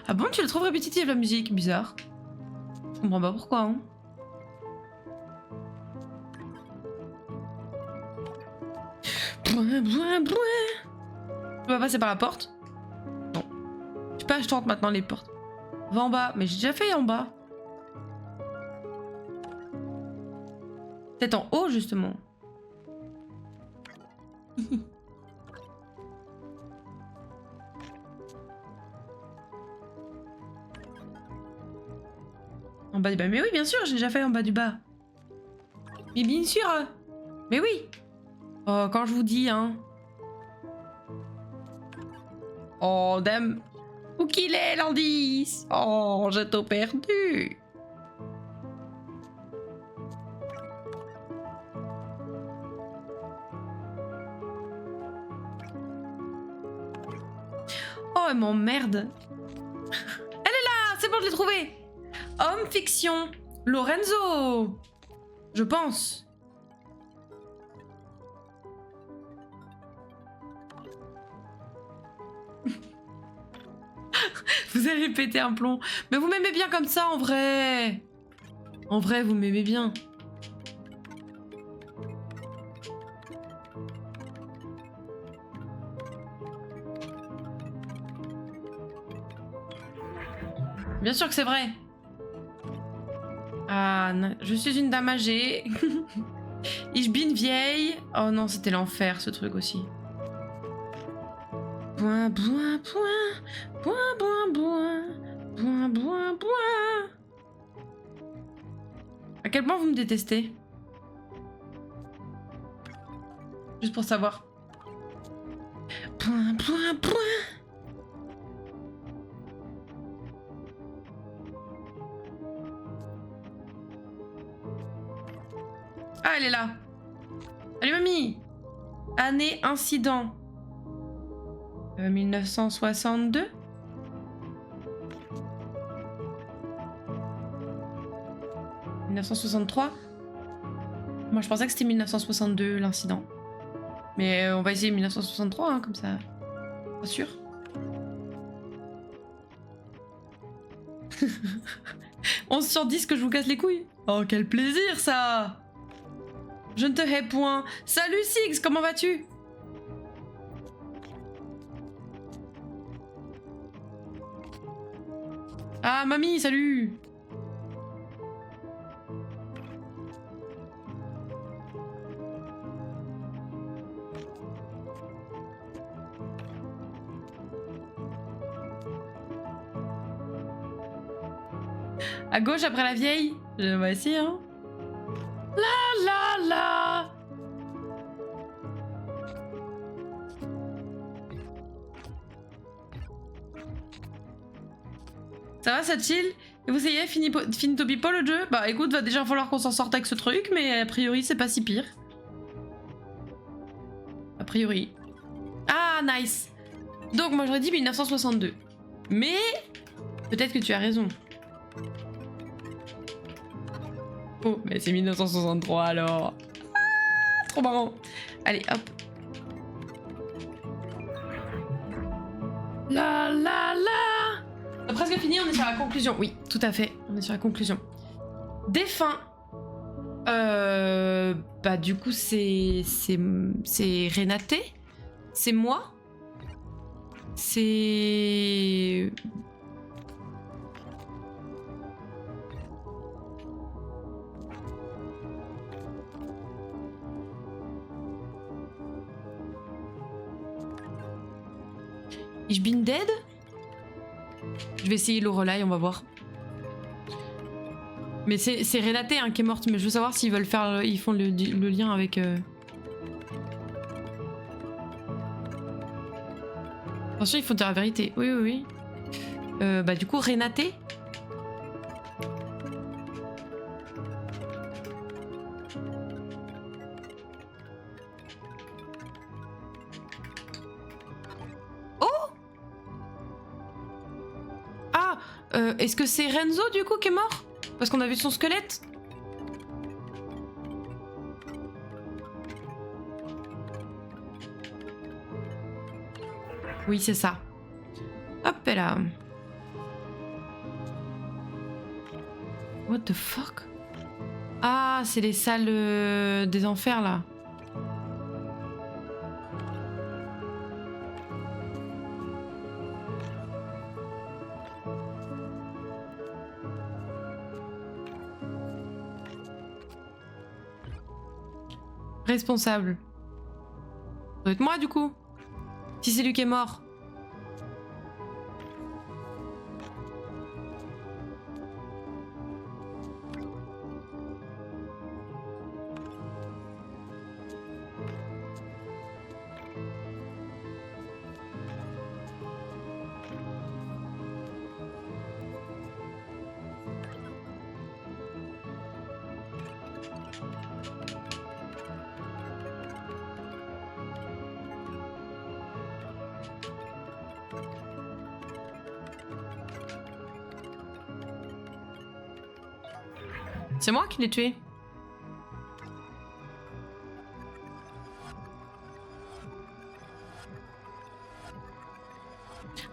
Speaker 1: Ah bon, tu le trouves répétitive la musique? Bizarre. Je comprends pas pourquoi. Hein. Tu vas passer par la porte? Non. Je sais pas, je tente maintenant les portes. Va en bas. Mais j'ai déjà fait en bas. Peut-être en haut, justement. En bas du bas. Mais oui, bien sûr, j'ai déjà fait en bas du bas. Mais bien sûr. Mais oui. Oh, quand je vous dis, hein. Oh, dame. Où qu'il est, l'indice? Oh, j'ai tout perdu. Oh, elle m'emmerde. Elle est là. C'est bon, je l'ai trouvée. Homme fiction. Lorenzo. Je pense. Vous allez péter un plomb. Mais vous m'aimez bien comme ça, en vrai. En vrai, vous m'aimez bien. Bien sûr que c'est vrai. Ah, je suis une dame âgée. Ich bin vieille. Oh non, c'était l'enfer, ce truc aussi. Point. À quel point vous me détestez? Juste pour savoir. Point. Ah, elle est là. Salut, mamie. Année incident. 1962. « 1963 ?» Moi, je pensais que c'était 1962, l'incident. Mais on va essayer 1963, hein, comme ça. Pas sûr. 11 sur 10 que je vous casse les couilles. Oh, quel plaisir, ça. Je ne te hais point. Salut, Six, comment vas-tu? Ah, mamie, salut. À gauche après la vieille. On va essayer, hein. La la la. Ça va, ça chill? Et vous essayez, finito pipo le jeu? Bah écoute, va déjà falloir qu'on s'en sorte avec ce truc, mais a priori c'est pas si pire. A priori. Ah, nice. Donc moi j'aurais dit 1962. Mais peut-être que tu as raison. Oh, mais c'est 1963 alors. Ah, trop marrant. Allez, hop. La la la. On a presque fini, on est sur la conclusion. Oui, tout à fait, on est sur la conclusion. Défunt. Bah du coup c'est Renaté. C'est moi. C'est... Ich bin dead? Je vais essayer Lorelai, on va voir. Mais c'est Renaté hein, qui est morte, mais je veux savoir s'ils veulent faire, ils font le lien avec... Attention, il faut dire la vérité. Oui, oui, oui. Bah du coup, Renaté. Est-ce que c'est Renzo du coup qui est mort? Parce qu'on a vu son squelette. Oui, c'est ça. Hop là. What the fuck? Ah, c'est les salles des enfers là. Responsable. Ça doit être moi du coup. Si c'est lui qui est mort. C'est moi qui l'ai tué.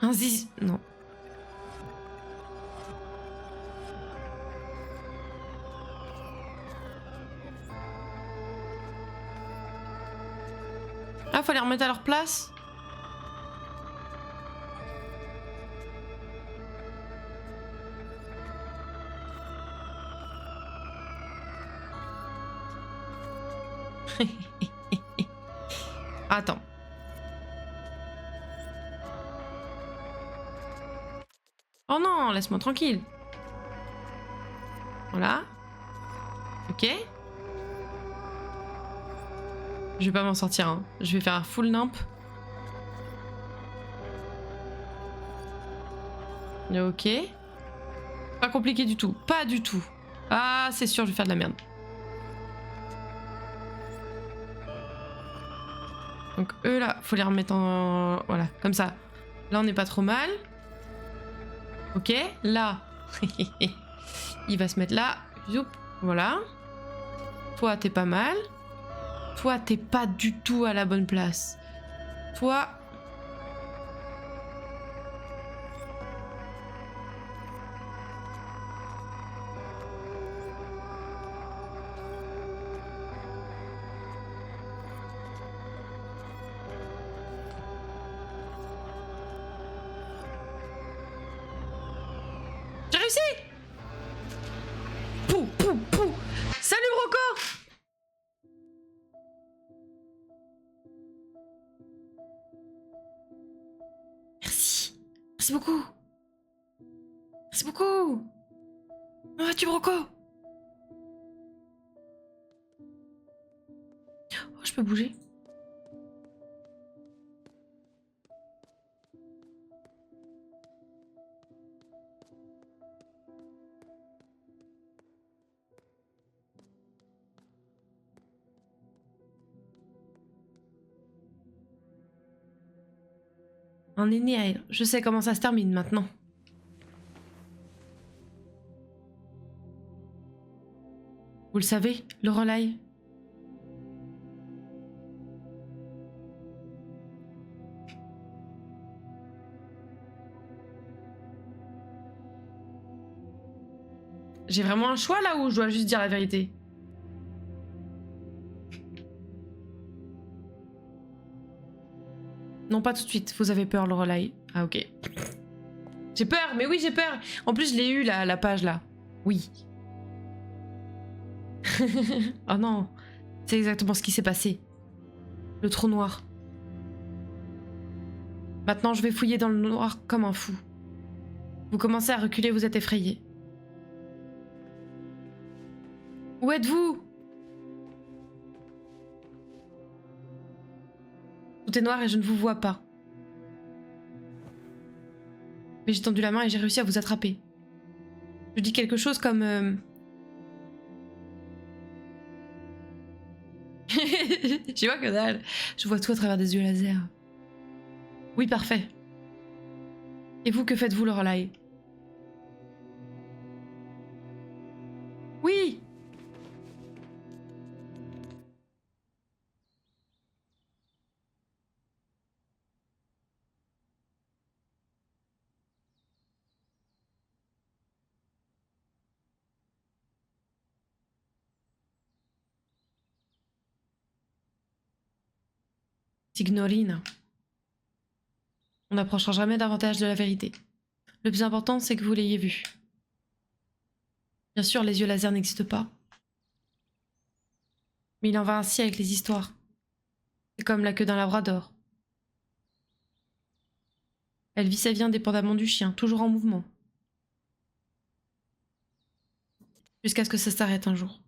Speaker 1: Un zizi... Non. Ah, faut les remettre à leur place. Attends. Oh non, laisse-moi tranquille. Voilà. Ok. Je vais pas m'en sortir, hein. Je vais faire un full nimp. Ok. Pas compliqué du tout. Pas du tout. Ah, c'est sûr, je vais faire de la merde. Donc eux là, faut les remettre en... Voilà, comme ça. Là on n'est pas trop mal. Ok, là. Il va se mettre là. Youp. Voilà. Toi t'es pas mal. Toi t'es pas du tout à la bonne place. Toi... J'ai réussi! Pou, pou, pou! Salut Rocco! Merci. Merci beaucoup. Merci beaucoup. Comment vas-tu Rocco? Oh, je peux bouger. Un aîné à elle. Je sais comment ça se termine maintenant. Vous le savez, le relais. J'ai vraiment un choix là ou je dois juste dire la vérité? Non, pas tout de suite. Vous avez peur, le relais. Ah, ok. J'ai peur, mais oui, j'ai peur. En plus, je l'ai eu, la page, là. Oui. Oh non. C'est exactement ce qui s'est passé. Le trou noir. Maintenant, je vais fouiller dans le noir comme un fou. Vous commencez à reculer, vous êtes effrayé. Où êtes-vous? Tout est noir et je ne vous vois pas. Mais j'ai tendu la main et j'ai réussi à vous attraper. Je dis quelque chose comme... Je vois que dalle. Je vois tout à travers des yeux laser. Oui, parfait. Et vous, que faites-vous, le relais? Oui! Signorina. On n'approchera jamais davantage de la vérité. Le plus important, c'est que vous l'ayez vu. Bien sûr, les yeux laser n'existent pas. Mais il en va ainsi avec les histoires. C'est comme la queue d'un labrador. Elle vit sa vie indépendamment du chien, toujours en mouvement. Jusqu'à ce que ça s'arrête un jour.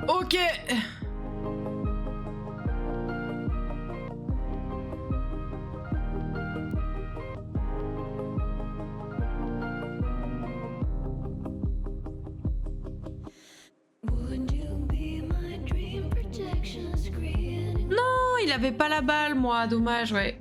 Speaker 1: Ok. Non, il avait pas la balle, moi. Dommage, ouais.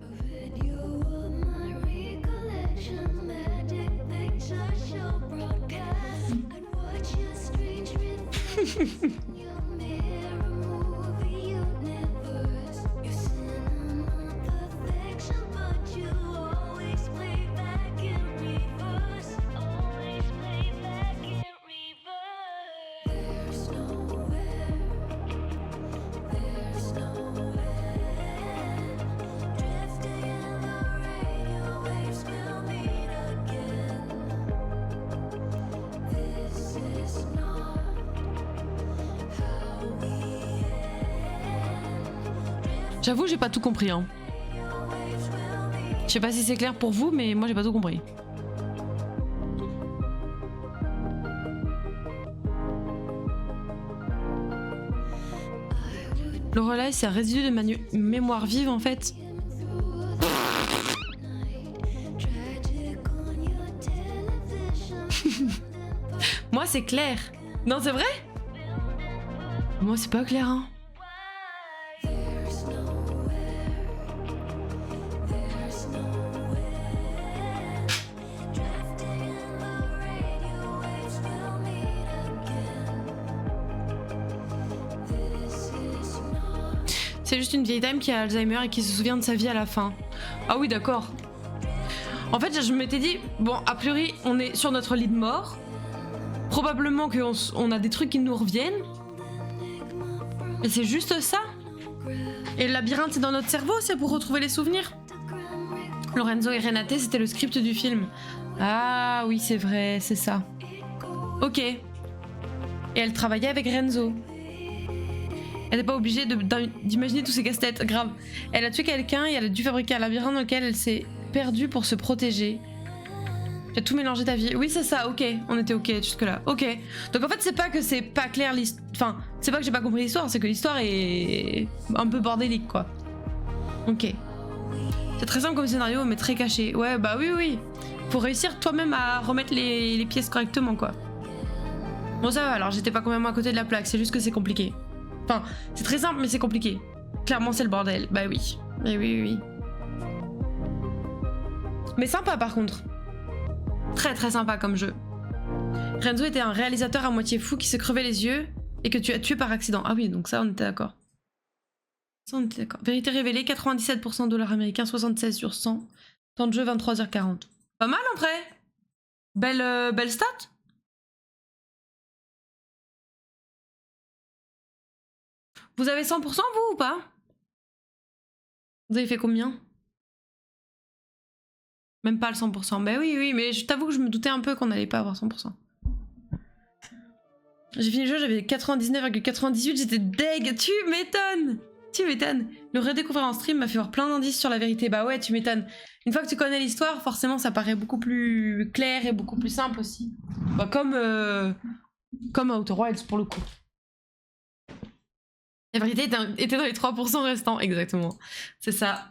Speaker 1: J'avoue, j'ai pas tout compris, hein. Je sais pas si c'est clair pour vous, mais moi j'ai pas tout compris. Le relais, c'est un résidu de mémoire vive en fait. Moi, c'est clair. Non, c'est vrai? Moi, c'est pas clair, hein. C'est juste une vieille dame qui a Alzheimer et qui se souvient de sa vie à la fin. Ah oui, d'accord. En fait, je m'étais dit, bon, a priori, on est sur notre lit de mort. Probablement qu'on a des trucs qui nous reviennent. Et c'est juste ça. Et le labyrinthe, c'est dans notre cerveau, c'est pour retrouver les souvenirs. Lorenzo et Renate, c'était le script du film. Ah oui, c'est vrai, c'est ça. Ok. Et elle travaillait avec Renzo. Elle n'est pas obligée d'imaginer tous ces casse-têtes, grave. Elle a tué quelqu'un et elle a dû fabriquer un labyrinthe dans lequel elle s'est perdue pour se protéger. Tu as tout mélangé ta vie. Oui, c'est ça, ok. On était ok jusque-là. Ok. Donc en fait, c'est pas que c'est pas clair l'histoire. Enfin, c'est pas que j'ai pas compris l'histoire, c'est que l'histoire est un peu bordélique, quoi. Ok. C'est très simple comme scénario, mais très caché. Ouais, bah oui, oui. Faut réussir toi-même à remettre les pièces correctement, quoi. Bon, ça va, alors j'étais pas complètement à côté de la plaque, c'est juste que c'est compliqué. Enfin, c'est très simple, mais c'est compliqué. Clairement, c'est le bordel. Bah oui. Mais oui, oui, oui. Mais sympa, par contre. Très, très sympa comme jeu. Renzo était un réalisateur à moitié fou qui se crevait les yeux et que tu as tué par accident. Ah oui, donc ça, on était d'accord. Ça, on était d'accord. Vérité révélée, 97% $ américains, 76 sur 100. Temps de jeu, 23h40. Pas mal, en vrai. Belle stat. Vous avez 100% vous ou pas? Vous avez fait combien? Même pas le 100%. Bah oui, oui, mais je t'avoue que je me doutais un peu qu'on allait pas avoir 100%. J'ai fini le jeu, j'avais 99,98, j'étais deg. Tu m'étonnes. Tu m'étonnes. Le redécouvrir en stream m'a fait voir plein d'indices sur la vérité. Bah ouais, tu m'étonnes. Une fois que tu connais l'histoire, forcément ça paraît beaucoup plus clair et beaucoup plus simple aussi. Bah comme Outer Wilds pour le coup. La vérité était dans les 3% restants, exactement. C'est ça.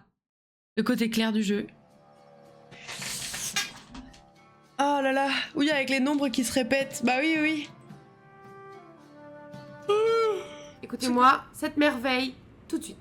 Speaker 1: Le côté clair du jeu. Oh là là, oui, avec les nombres qui se répètent. Bah oui, oui. Écoutez-moi, cette merveille, tout de suite.